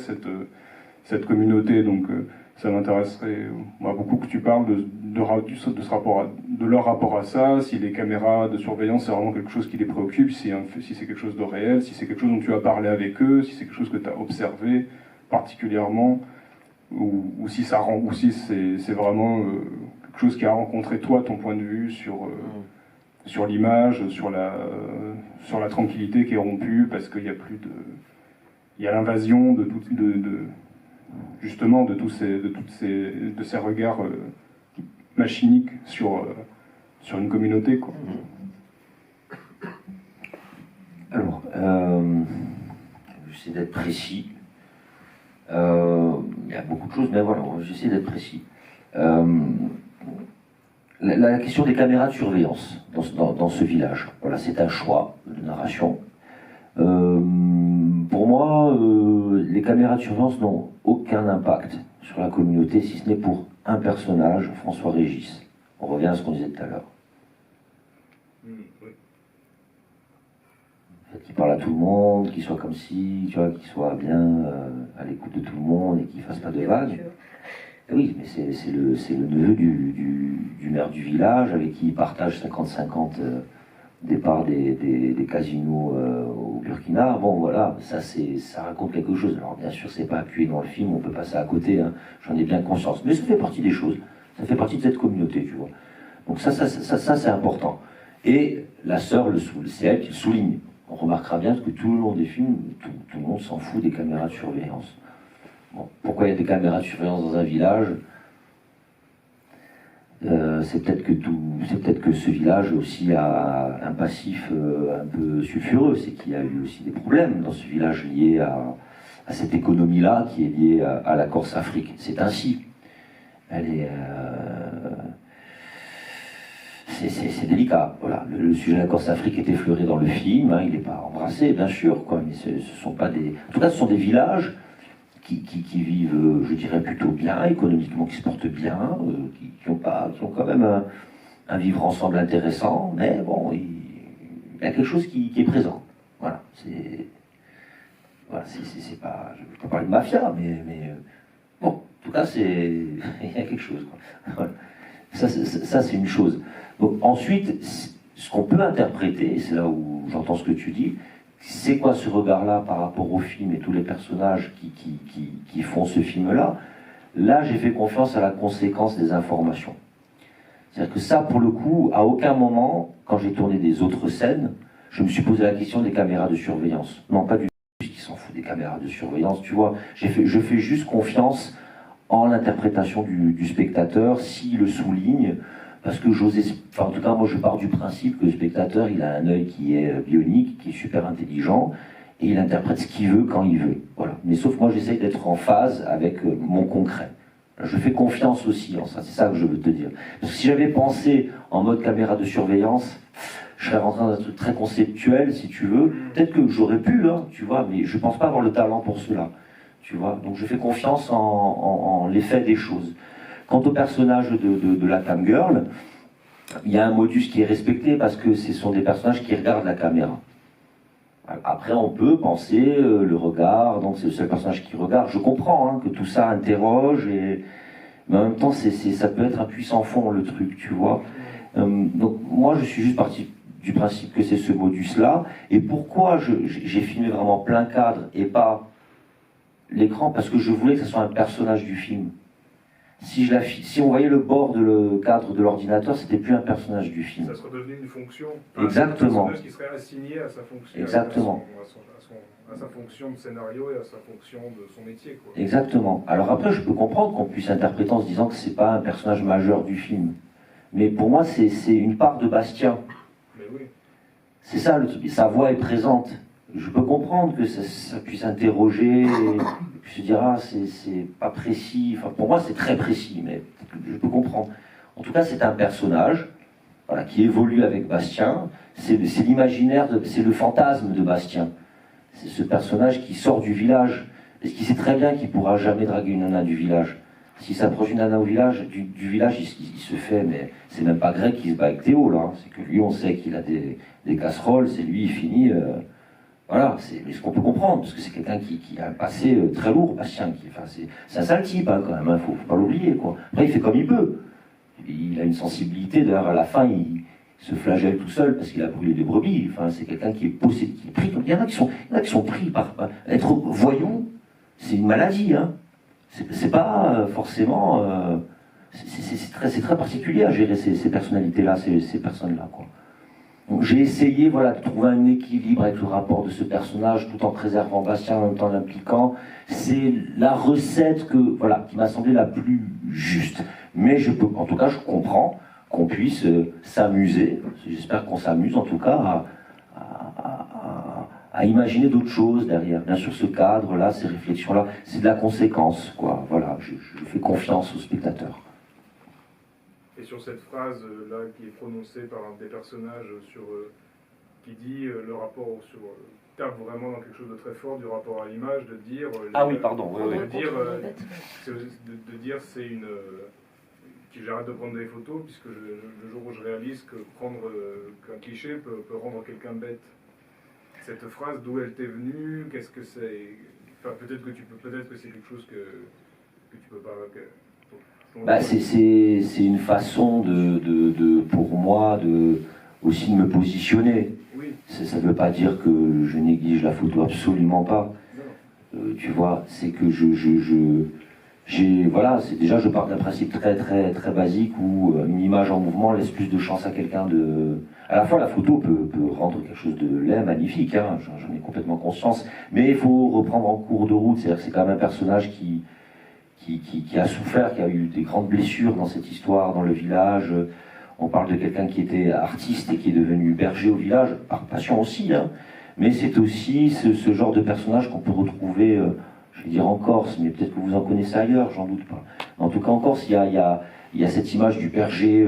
cette communauté. Donc ça m'intéresserait beaucoup que tu parles de leur rapport à ça, si les caméras de surveillance c'est vraiment quelque chose qui les préoccupe, si c'est quelque chose de réel, si c'est quelque chose dont tu as parlé avec eux, si c'est quelque chose que tu as observé particulièrement, ou si c'est vraiment quelque chose qui a rencontré toi, ton point de vue sur l'image, sur la tranquillité qui est rompue parce qu'il y a plus de, il y a l'invasion justement de ces regards machiniques sur une communauté, quoi. Alors, j'essaie d'être précis. Il y a beaucoup de choses, mais voilà, j'essaie d'être précis. La question des caméras de surveillance dans ce village, voilà, c'est un choix de narration. Pour moi, les caméras de surveillance n'ont aucun impact sur la communauté, si ce n'est pour un personnage, François Régis. On revient à ce qu'on disait tout à l'heure. Qu'il parle à tout le monde, qu'il soit comme si, tu vois, qu'il soit bien à l'écoute de tout le monde et qu'il ne fasse pas de vagues. Oui, mais c'est le neveu du maire du village avec qui il partage 50-50 départ des casinos au Burkina. Bon, voilà, ça raconte quelque chose. Alors, bien sûr, c'est pas appuyé dans le film, on peut passer à côté, hein, j'en ai bien conscience. Mais ça fait partie des choses, ça fait partie de cette communauté, tu vois. Donc ça c'est important. Et la sœur, c'est elle qui le souligne. On remarquera bien que tout le long des films, tout le monde s'en fout des caméras de surveillance. Bon, pourquoi il y a des caméras de surveillance dans un village ? C'est peut-être que ce village aussi a un passif un peu sulfureux, c'est qu'il y a eu aussi des problèmes dans ce village liés à cette économie-là qui est liée à la Corse-Afrique. C'est ainsi. C'est délicat. Voilà. Le sujet de la Corse-Afrique est effleuré dans le film, hein, il n'est pas embrassé, bien sûr, quoi, mais ce sont pas des... En tout cas, ce sont des villages qui vivent, je dirais, plutôt bien, économiquement, qui se portent bien, qui ont quand même un vivre ensemble intéressant, mais bon, il y a quelque chose qui est présent. Voilà, c'est pas... Je ne peux pas parler de mafia, mais bon, en tout cas, il y a quelque chose, quoi. Voilà. Ça, c'est une chose. Donc, ensuite, ce qu'on peut interpréter, et c'est là où j'entends ce que tu dis, c'est quoi ce regard-là par rapport au film et tous les personnages qui font ce film-là? Là, j'ai fait confiance à la conséquence des informations. C'est-à-dire que ça, pour le coup, à aucun moment, quand j'ai tourné des autres scènes, je me suis posé la question des caméras de surveillance. Non, pas du tout, qui s'en fout des caméras de surveillance, tu vois. Je fais juste confiance en l'interprétation du spectateur, s'il le souligne, parce que en tout cas, moi je pars du principe que le spectateur, il a un œil qui est bionique, qui est super intelligent, et il interprète ce qu'il veut quand il veut. Voilà. Mais sauf moi, j'essaye d'être en phase avec mon concret. Je fais confiance aussi en ça, c'est ça que je veux te dire. Parce que si j'avais pensé en mode caméra de surveillance, je serais rentré dans un truc très conceptuel, si tu veux. Peut-être que j'aurais pu, hein, tu vois, mais je pense pas avoir le talent pour cela, tu vois. Donc je fais confiance en l'effet des choses. Quant au personnage de la cam girl, il y a un modus qui est respecté parce que ce sont des personnages qui regardent la caméra. Après, on peut penser le regard, donc c'est le seul personnage qui regarde. Je comprends hein, que tout ça interroge, mais en même temps, ça peut être un puissant fond, le truc, tu vois. Donc, moi, je suis juste parti du principe que c'est ce modus-là. Et pourquoi j'ai filmé vraiment plein cadre et pas l'écran? Parce que je voulais que ce soit un personnage du film. Si on voyait le bord le cadre de l'ordinateur, c'était plus un personnage du film. Ça serait devenu une fonction. Exactement. Un personnage qui serait assigné à sa fonction. Exactement. À sa fonction de scénario et à sa fonction de son métier, quoi. Exactement. Alors après, je peux comprendre qu'on puisse interpréter en se disant que c'est pas un personnage majeur du film. Mais pour moi, c'est une part de Bastien. Mais oui. C'est ça, sa voix est présente. Je peux comprendre que ça puisse interroger, et se dire, ah, c'est pas précis. Enfin, pour moi, c'est très précis, mais je peux comprendre. En tout cas, c'est un personnage voilà, qui évolue avec Bastien. C'est l'imaginaire, c'est le fantasme de Bastien. C'est ce personnage qui sort du village, parce qu'il sait très bien qu'il ne pourra jamais draguer une nana du village. S'il s'approche d'une nana au village, du village, il se fait, mais c'est même pas Greg qui se bat avec Théo, là. Hein. C'est que lui, on sait qu'il a des casseroles, c'est lui, il finit... Voilà, c'est ce qu'on peut comprendre, parce que c'est quelqu'un qui a un passé très lourd, Bastien. C'est un sale type, hein, quand même, faut pas l'oublier, quoi. Après, il fait comme il peut. Il a une sensibilité, d'ailleurs, à la fin, il se flagelle tout seul parce qu'il a brûlé des brebis. Enfin, c'est quelqu'un qui est possédé, qui est pris. Il y en a qui sont pris par... Être voyou, c'est une maladie, hein. C'est pas forcément... c'est très particulier à gérer ces personnalités-là, ces personnes-là, quoi. Donc j'ai essayé voilà, de trouver un équilibre avec le rapport de ce personnage tout en préservant Bastien, en même temps l'impliquant. C'est la recette qui m'a semblé la plus juste. Mais en tout cas, je comprends qu'on puisse s'amuser, j'espère qu'on s'amuse en tout cas, à imaginer d'autres choses derrière. Bien sûr, ce cadre-là, ces réflexions-là, c'est de la conséquence, quoi. Voilà, je fais confiance aux spectateurs. Et sur cette phrase là qui est prononcée par un des personnages qui dit le rapport tape vraiment dans quelque chose de très fort du rapport à l'image, de dire ah oui, pardon, oui. De dire c'est une que j'arrête de prendre des photos puisque le jour où je réalise que qu'un cliché peut rendre quelqu'un bête. Cette phrase, d'où elle t'est venue, qu'est-ce que c'est? Enfin, peut-être que c'est quelque chose que tu peux pas. C'est une façon pour moi aussi de me positionner. Oui. Ça ne veut pas dire que je néglige la photo, absolument pas. Tu vois, c'est que déjà je pars d'un principe très très très basique où une image en mouvement laisse plus de chance à quelqu'un de... À la fois la photo peut rendre quelque chose de laid, magnifique, hein, j'en ai complètement conscience, mais il faut reprendre en cours de route, c'est-à-dire que c'est quand même un personnage qui a souffert, qui a eu des grandes blessures dans cette histoire, dans le village. On parle de quelqu'un qui était artiste et qui est devenu berger au village, par passion aussi, hein. Mais c'est aussi ce genre de personnage qu'on peut retrouver, je vais dire en Corse, mais peut-être que vous en connaissez ailleurs, j'en doute pas. En tout cas en Corse, il y a cette image du berger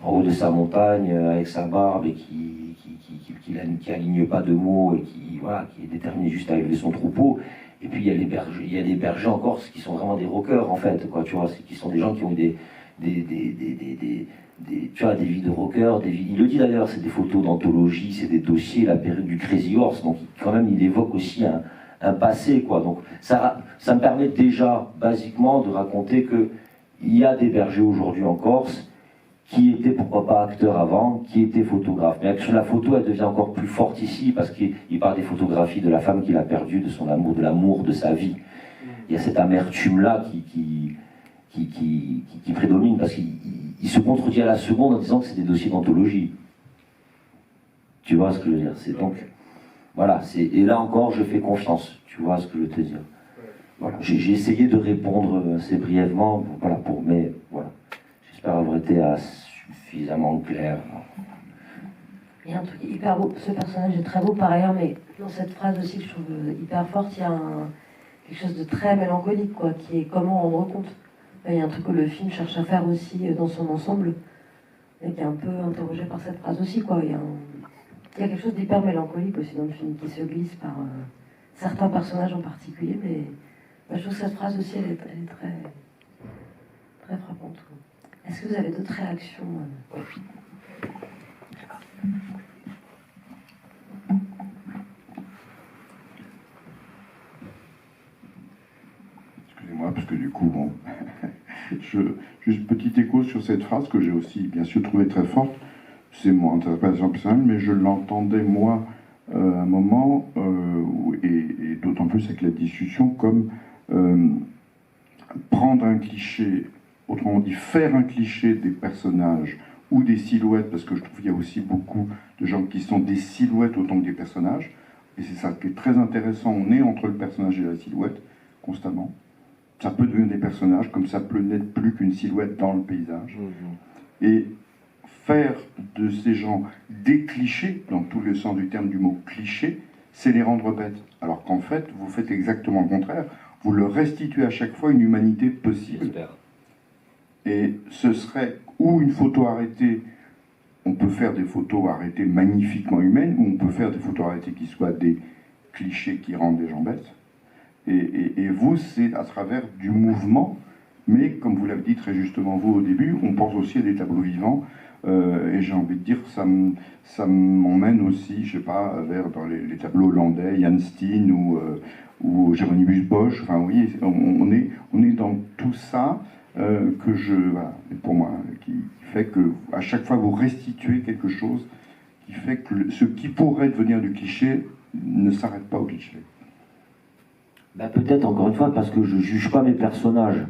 en haut de sa montagne, avec sa barbe, et qui aligne pas de mots, et qui est déterminé juste à élever son troupeau. Et puis il y a des bergers en Corse qui sont vraiment des rockers en fait, quoi, tu vois, qui sont des gens qui ont des vies de rockers, il le dit d'ailleurs, c'est des photos d'anthologie, c'est des dossiers, la période du Crazy Horse, donc quand même il évoque aussi un passé, quoi. Donc ça me permet déjà, basiquement, de raconter que il y a des bergers aujourd'hui en Corse qui étaient, pourquoi pas, acteurs avant, qui étaient photographes. Mais sur la photo, elle devient encore plus forte ici, parce qu'il parle des photographies de la femme qu'il a perdue, de son amour, de l'amour de sa vie. Il y a cette amertume-là qui prédomine, parce qu'il se contredit à la seconde en disant que c'est des dossiers d'anthologie. Tu vois ce que je veux dire? Donc, voilà, et là encore, je fais confiance, tu vois ce que je veux te dire. Voilà. J'ai essayé de répondre assez brièvement, mais voilà. J'espère avoir été suffisamment clair. Il y a un truc hyper beau, ce personnage est très beau par ailleurs, mais dans cette phrase aussi que je trouve hyper forte, il y a quelque chose de très mélancolique, quoi, qui est comment rendre compte. Il y a un truc que le film cherche à faire aussi dans son ensemble, et qui est un peu interrogé par cette phrase aussi, quoi. Il y a Il y a quelque chose d'hyper mélancolique aussi dans le film qui se glisse par certains personnages en particulier, mais je trouve que cette phrase aussi, elle est très, très frappante. Est-ce que vous avez d'autres réactions? Excusez-moi, parce que du coup, bon, juste petit écho sur cette phrase que j'ai aussi bien sûr trouvée très forte. C'est mon interprétation personnelle, mais je l'entendais moi à un moment, et d'autant plus avec la discussion, comme prendre un cliché, autrement dit faire un cliché des personnages ou des silhouettes, parce que je trouve qu'il y a aussi beaucoup de gens qui sont des silhouettes autant que des personnages, et c'est ça qui est très intéressant, on est entre le personnage et la silhouette, constamment. Ça peut devenir des personnages, comme ça peut n'être plus qu'une silhouette dans le paysage. Et faire de ces gens des clichés, dans tous les sens du terme du mot cliché, c'est les rendre bêtes. Alors qu'en fait, vous faites exactement le contraire. Vous leur restituez à chaque fois une humanité possible. J'espère. Et ce serait ou une photo arrêtée, on peut faire des photos arrêtées magnifiquement humaines, ou on peut faire des photos arrêtées qui soient des clichés qui rendent les gens bêtes. Et vous, c'est à travers du mouvement, mais comme vous l'avez dit très justement vous au début, on pense aussi à des tableaux vivants, et j'ai envie de dire que ça m'emmène aussi, je sais pas, vers dans les tableaux hollandais, Jan Steen ou Jeronimus Bosch, enfin vous voyez, on est dans tout ça voilà, pour moi, qui fait que à chaque fois vous restituez quelque chose qui fait que ce qui pourrait devenir du cliché ne s'arrête pas au cliché. Bah peut-être encore une fois parce que je juge pas mes personnages.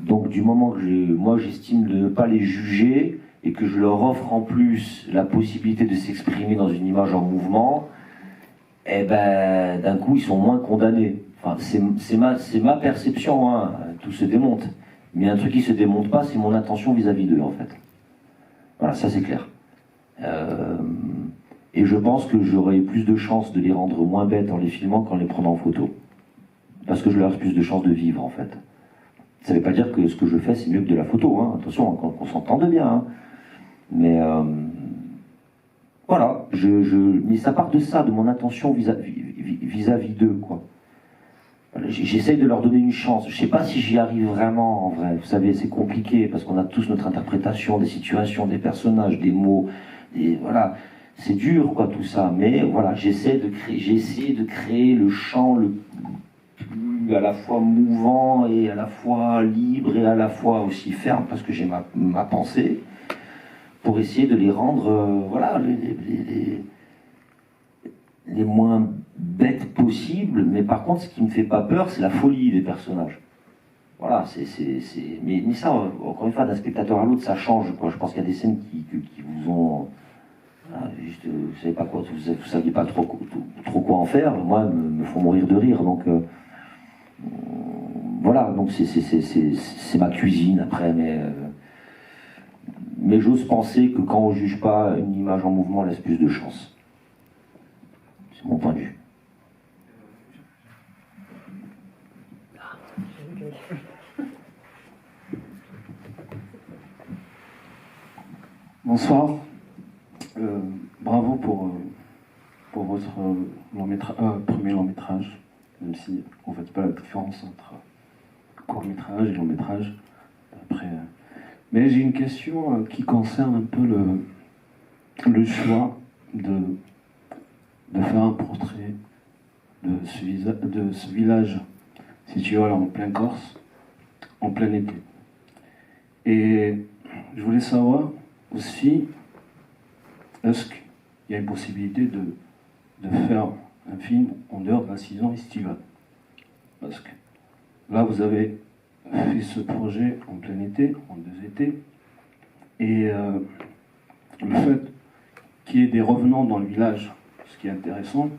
Donc du moment que moi j'estime de ne pas les juger et que je leur offre en plus la possibilité de s'exprimer dans une image en mouvement, eh ben d'un coup ils sont moins condamnés. Enfin c'est ma perception, hein. Tout se démonte. Mais un truc qui se démonte pas, c'est mon intention vis-à-vis d'eux en fait. Voilà, ça c'est clair. Et je pense que j'aurais plus de chances de les rendre moins bêtes en les filmant qu'en les prenant en photo. Parce que je leur laisse plus de chances de vivre en fait. Ça ne veut pas dire que ce que je fais c'est mieux que de la photo, hein. Attention, qu'on s'entende bien. Hein. Mais voilà, mais ça part de ça, de mon intention vis-à-vis d'eux, quoi. J'essaye de leur donner une chance. Je ne sais pas si j'y arrive vraiment en vrai. Vous savez, c'est compliqué parce qu'on a tous notre interprétation des situations, des personnages, des mots, voilà. C'est dur, quoi, tout ça. Mais voilà, j'ai essayé de créer le champ le plus à la fois mouvant et à la fois libre et à la fois aussi ferme parce que j'ai ma pensée pour essayer de les rendre, voilà, les moins bêtes possibles. Mais par contre, ce qui me fait pas peur, c'est la folie des personnages. Voilà, mais ça, encore une fois, d'un spectateur à l'autre, ça change, quoi. Je pense qu'il y a des scènes qui vous ont... Juste, vous savez pas quoi, vous saviez pas trop quoi en faire. Moi, me font mourir de rire. Donc voilà, donc c'est ma cuisine après, mais j'ose penser que quand on juge pas, une image en mouvement laisse plus de chance. C'est mon point de vue. Bonsoir. Bravo pour votre premier long métrage, même si on ne fait pas la différence entre court métrage et long métrage. Après, mais j'ai une question qui concerne un peu le choix de faire un portrait de ce village situé en plein Corse, en plein été. Et je voulais savoir aussi, est-ce qu'il y a une possibilité de faire un film en dehors de la saison estivale? Parce que là, vous avez fait ce projet en plein été, en 2 étés, et le fait qu'il y ait des revenants dans le village, ce qui est intéressant,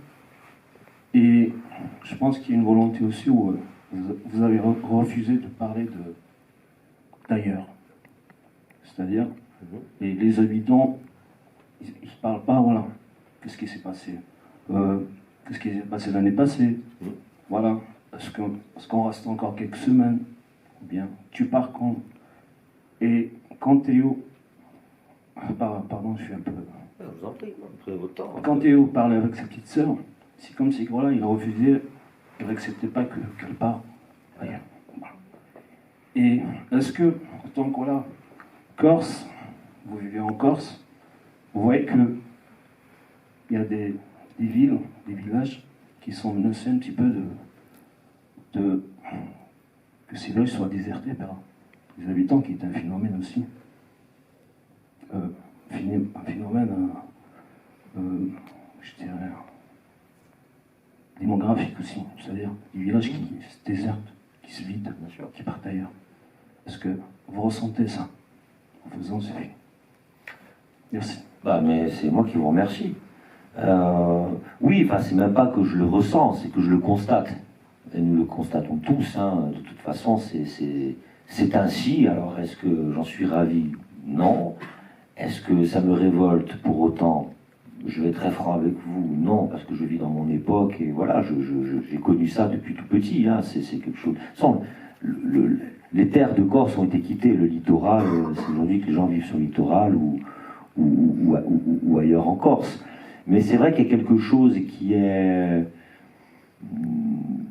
et je pense qu'il y a une volonté aussi où vous avez refusé de parler d'ailleurs. C'est-à-dire, et les habitants, ils ne parlent pas, voilà, qu'est-ce qui s'est passé, qu'est-ce qui s'est passé l'année passée, voilà, est-ce qu'on reste encore quelques semaines, ou bien tu pars quand? Et quand Théo, pardon, je suis un peu Je vous en prie, prenez votre temps. Quand Théo parlait avec sa petite sœur, c'est comme si voilà, il refusait, il n'acceptait pas qu'elle part. Rien. Voilà. Et est-ce que, en tant que voilà, Corse, vous vivez en Corse, vous voyez que il y a des villes, des villages qui sont menacés un petit peu que ces villages soient désertés par les habitants, qui est un phénomène aussi. Un phénomène, je dirais, démographique aussi, c'est-à-dire des villages qui se désertent, qui se vident, qui partent ailleurs. Est-ce que vous ressentez ça en faisant ce film? Merci. Bah, mais c'est moi qui vous remercie. Oui, enfin, c'est même pas que je le ressens, c'est que je le constate. Et nous le constatons tous, hein. De toute façon, c'est ainsi. Alors, est-ce que j'en suis ravi? Non. Est-ce que ça me révolte pour autant? Je vais être très franc avec vous, non, parce que je vis dans mon époque et voilà, j'ai connu ça depuis tout petit, hein. C'est quelque chose. Les terres de Corse ont été quittées, le littoral, c'est aujourd'hui que les gens vivent sur le littoral ou ailleurs en Corse. Mais c'est vrai qu'il y a quelque chose qui est,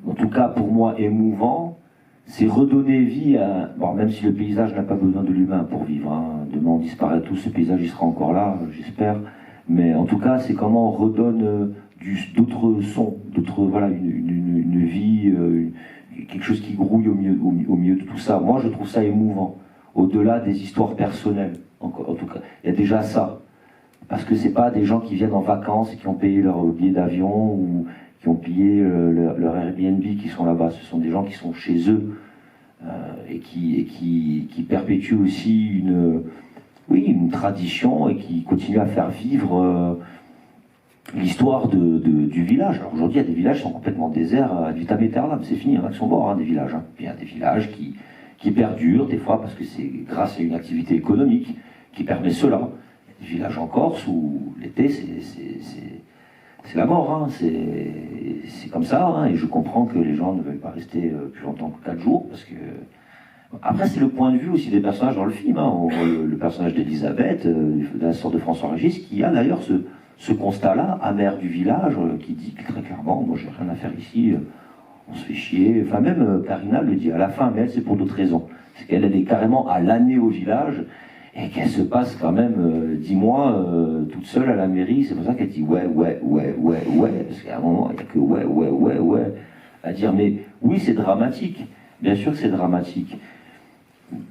en tout cas pour moi, émouvant, c'est redonner vie à... Bon, même si le paysage n'a pas besoin de l'humain pour vivre, hein. Demain on disparaît tous, ce paysage il sera encore là, j'espère. Mais en tout cas, c'est comment on redonne d'autres sons, voilà, une vie, quelque chose qui grouille au milieu de tout ça. Moi, je trouve ça émouvant, au-delà des histoires personnelles. En tout cas, il y a déjà ça. Parce que c'est pas des gens qui viennent en vacances et qui ont payé leur billet d'avion ou qui ont payé leur Airbnb qui sont là-bas. Ce sont des gens qui sont chez eux et qui perpétuent aussi une tradition et qui continue à faire vivre l'histoire du village. Alors aujourd'hui, il y a des villages qui sont complètement déserts, ad vitam aeternam, c'est fini, ils sont morts, hein, des villages. Hein. Puis il y a des villages qui perdurent, des fois parce que c'est grâce à une activité économique qui permet cela. Il y a des villages en Corse où l'été, c'est la mort, hein. C'est comme ça, hein, et je comprends que les gens ne veulent pas rester plus longtemps que 4 jours, parce que... Après, c'est le point de vue aussi des personnages dans le film. Hein. On voit le personnage d'Elisabeth, la sœur de François-Régis, qui a d'ailleurs ce constat-là, amer du village, qui dit très clairement, moi j'ai rien à faire ici, on se fait chier. Enfin même Karina le dit à la fin, mais elle c'est pour d'autres raisons. C'est qu'elle est carrément à l'année au village, et qu'elle se passe quand même 10 mois toute seule à la mairie. C'est pour ça qu'elle dit ouais, parce qu'à un moment, il n'y a que ouais, à dire, mais oui, c'est dramatique. Bien sûr que c'est dramatique.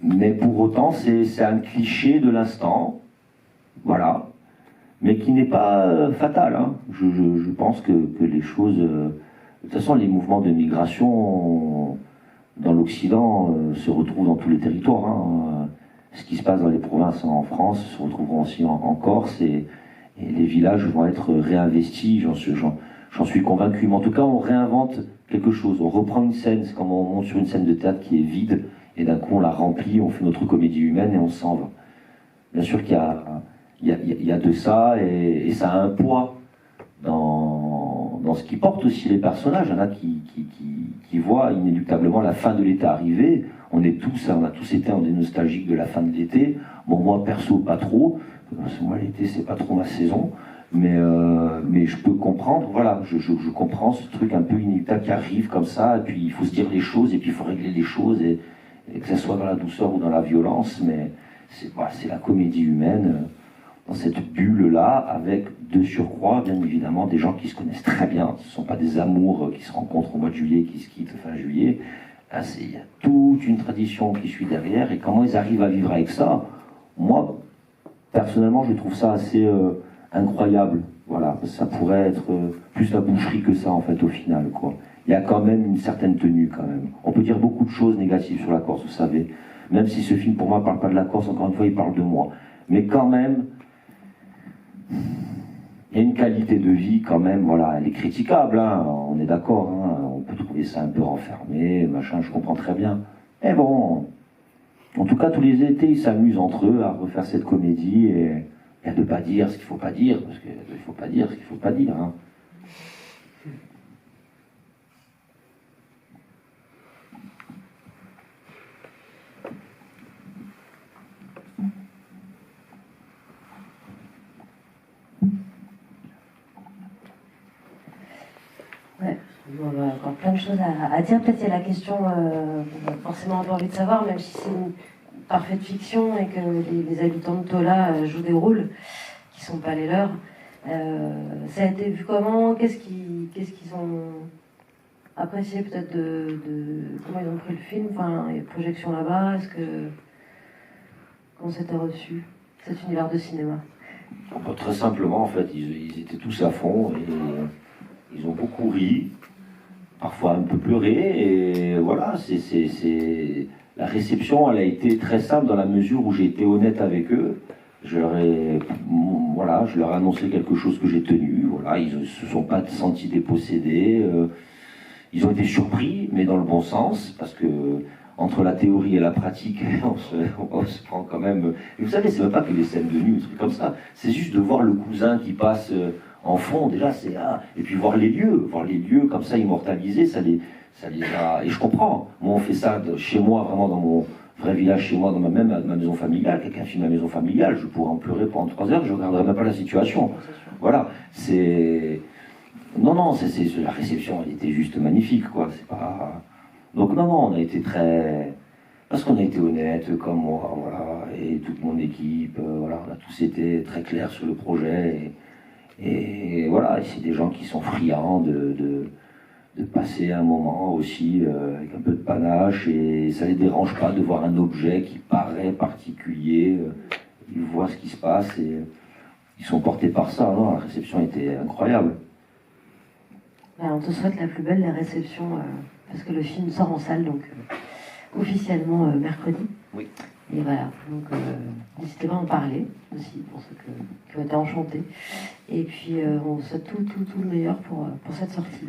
Mais pour autant, c'est un cliché de l'instant, voilà, mais qui n'est pas fatal. Hein. Je pense que les choses... de toute façon, les mouvements de migration dans l'Occident se retrouvent dans tous les territoires. Hein. Ce qui se passe dans les provinces en France se retrouveront aussi en Corse, et les villages vont être réinvestis, j'en suis convaincu. Mais en tout cas, on réinvente quelque chose, on reprend une scène, c'est comme on monte sur une scène de théâtre qui est vide, et d'un coup on la remplit, on fait notre comédie humaine et on s'en va. Bien sûr qu'il y a de ça, et ça a un poids dans ce qui porte aussi les personnages. Il y en a qui voient inéluctablement la fin de l'été arriver. On a tous été nostalgiques de la fin de l'été. Bon, moi perso pas trop, parce que moi l'été c'est pas trop ma saison, mais je peux comprendre, voilà, je comprends ce truc un peu inéluctable qui arrive comme ça, et puis il faut se dire les choses, et puis il faut régler les choses, et que ce soit dans la douceur ou dans la violence, mais c'est la comédie humaine, dans cette bulle-là, avec de surcroît, bien évidemment, des gens qui se connaissent très bien. Ce ne sont pas des amours qui se rencontrent au mois de juillet, qui se quittent fin juillet. Là, il y a toute une tradition qui suit derrière, et comment ils arrivent à vivre avec ça, moi, personnellement, je trouve ça assez incroyable. Voilà, ça pourrait être plus la boucherie que ça, en fait, au final, quoi. Il y a quand même une certaine tenue, quand même. On peut dire beaucoup de choses négatives sur la Corse, vous savez. Même si ce film, pour moi, ne parle pas de la Corse, encore une fois, il parle de moi. Mais quand même, il y a une qualité de vie, quand même, voilà, elle est critiquable, hein, on est d'accord, hein, on peut trouver ça un peu renfermé, machin, je comprends très bien. Mais bon, en tout cas, tous les étés, ils s'amusent entre eux à refaire cette comédie et à ne pas dire ce qu'il ne faut pas dire, parce qu'il ne faut pas dire ce qu'il ne faut pas dire, hein. On a encore plein de choses à dire. Peut-être il y a la question qu'on a forcément un peu envie de savoir, même si c'est une parfaite fiction et que les habitants de Tola jouent des rôles qui ne sont pas les leurs. Ça a été vu comment? Qu'est-ce qu'ils ont apprécié peut-être de comment ils ont pris le film? Enfin, les projections là-bas, comment c'était reçu, cet univers de cinéma? Très simplement, en fait, ils étaient tous à fond et ils ont beaucoup ri, parfois un peu pleuré, et voilà, la réception, elle a été très simple dans la mesure où j'ai été honnête avec eux. Je leur ai annoncé quelque chose que j'ai tenu, voilà, ils ne se sont pas sentis dépossédés, ils ont été surpris, mais dans le bon sens, parce que entre la théorie et la pratique, on se prend quand même... Et vous savez, c'est même pas que les scènes de nu, des trucs comme ça, c'est juste de voir le cousin qui passe en fond, déjà, c'est... Et puis voir les lieux comme ça immortalisés, ça les a... Et je comprends, moi on fait ça chez moi, vraiment dans mon vrai village, chez moi, dans ma maison familiale, quelqu'un filme ma maison familiale, je pourrais en pleurer pendant 3 heures, je ne regarderai même pas la situation. Voilà, c'est... Non, la réception, elle était juste magnifique, quoi, c'est pas... Donc non, on a été très... Parce qu'on a été honnête, comme moi, voilà, et toute mon équipe, voilà, on a tous été très clairs sur le projet, et voilà, et c'est des gens qui sont friands de passer un moment aussi avec un peu de panache, et ça les dérange pas de voir un objet qui paraît particulier, ils voient ce qui se passe, et ils sont portés par ça, non, la réception était incroyable. Ben, on te souhaite la plus belle des réceptions, parce que le film sort en salle, donc officiellement mercredi. Oui. Et voilà, donc n'hésitez pas à en parler aussi, pour ceux qui ont été enchantés. Et puis on souhaite tout le meilleur pour cette sortie.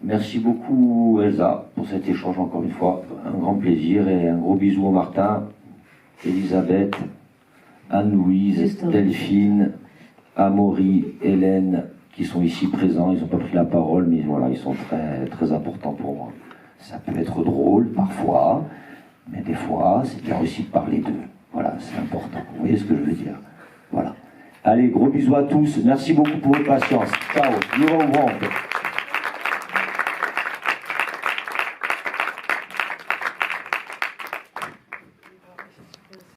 Merci beaucoup Elsa pour cet échange encore une fois, un grand plaisir et un gros bisou à Martin, Elisabeth, Anne-Louise, Delphine, Amaury, Hélène, qui sont ici présents, ils n'ont pas pris la parole, mais voilà, ils sont très, très importants pour moi. Ça peut être drôle parfois, mais des fois, c'est bien aussi de parler d'eux. Voilà, c'est important. Vous voyez ce que je veux dire? Voilà. Allez, gros bisous à tous. Merci beaucoup pour votre patience. Ciao. Nous revoyons.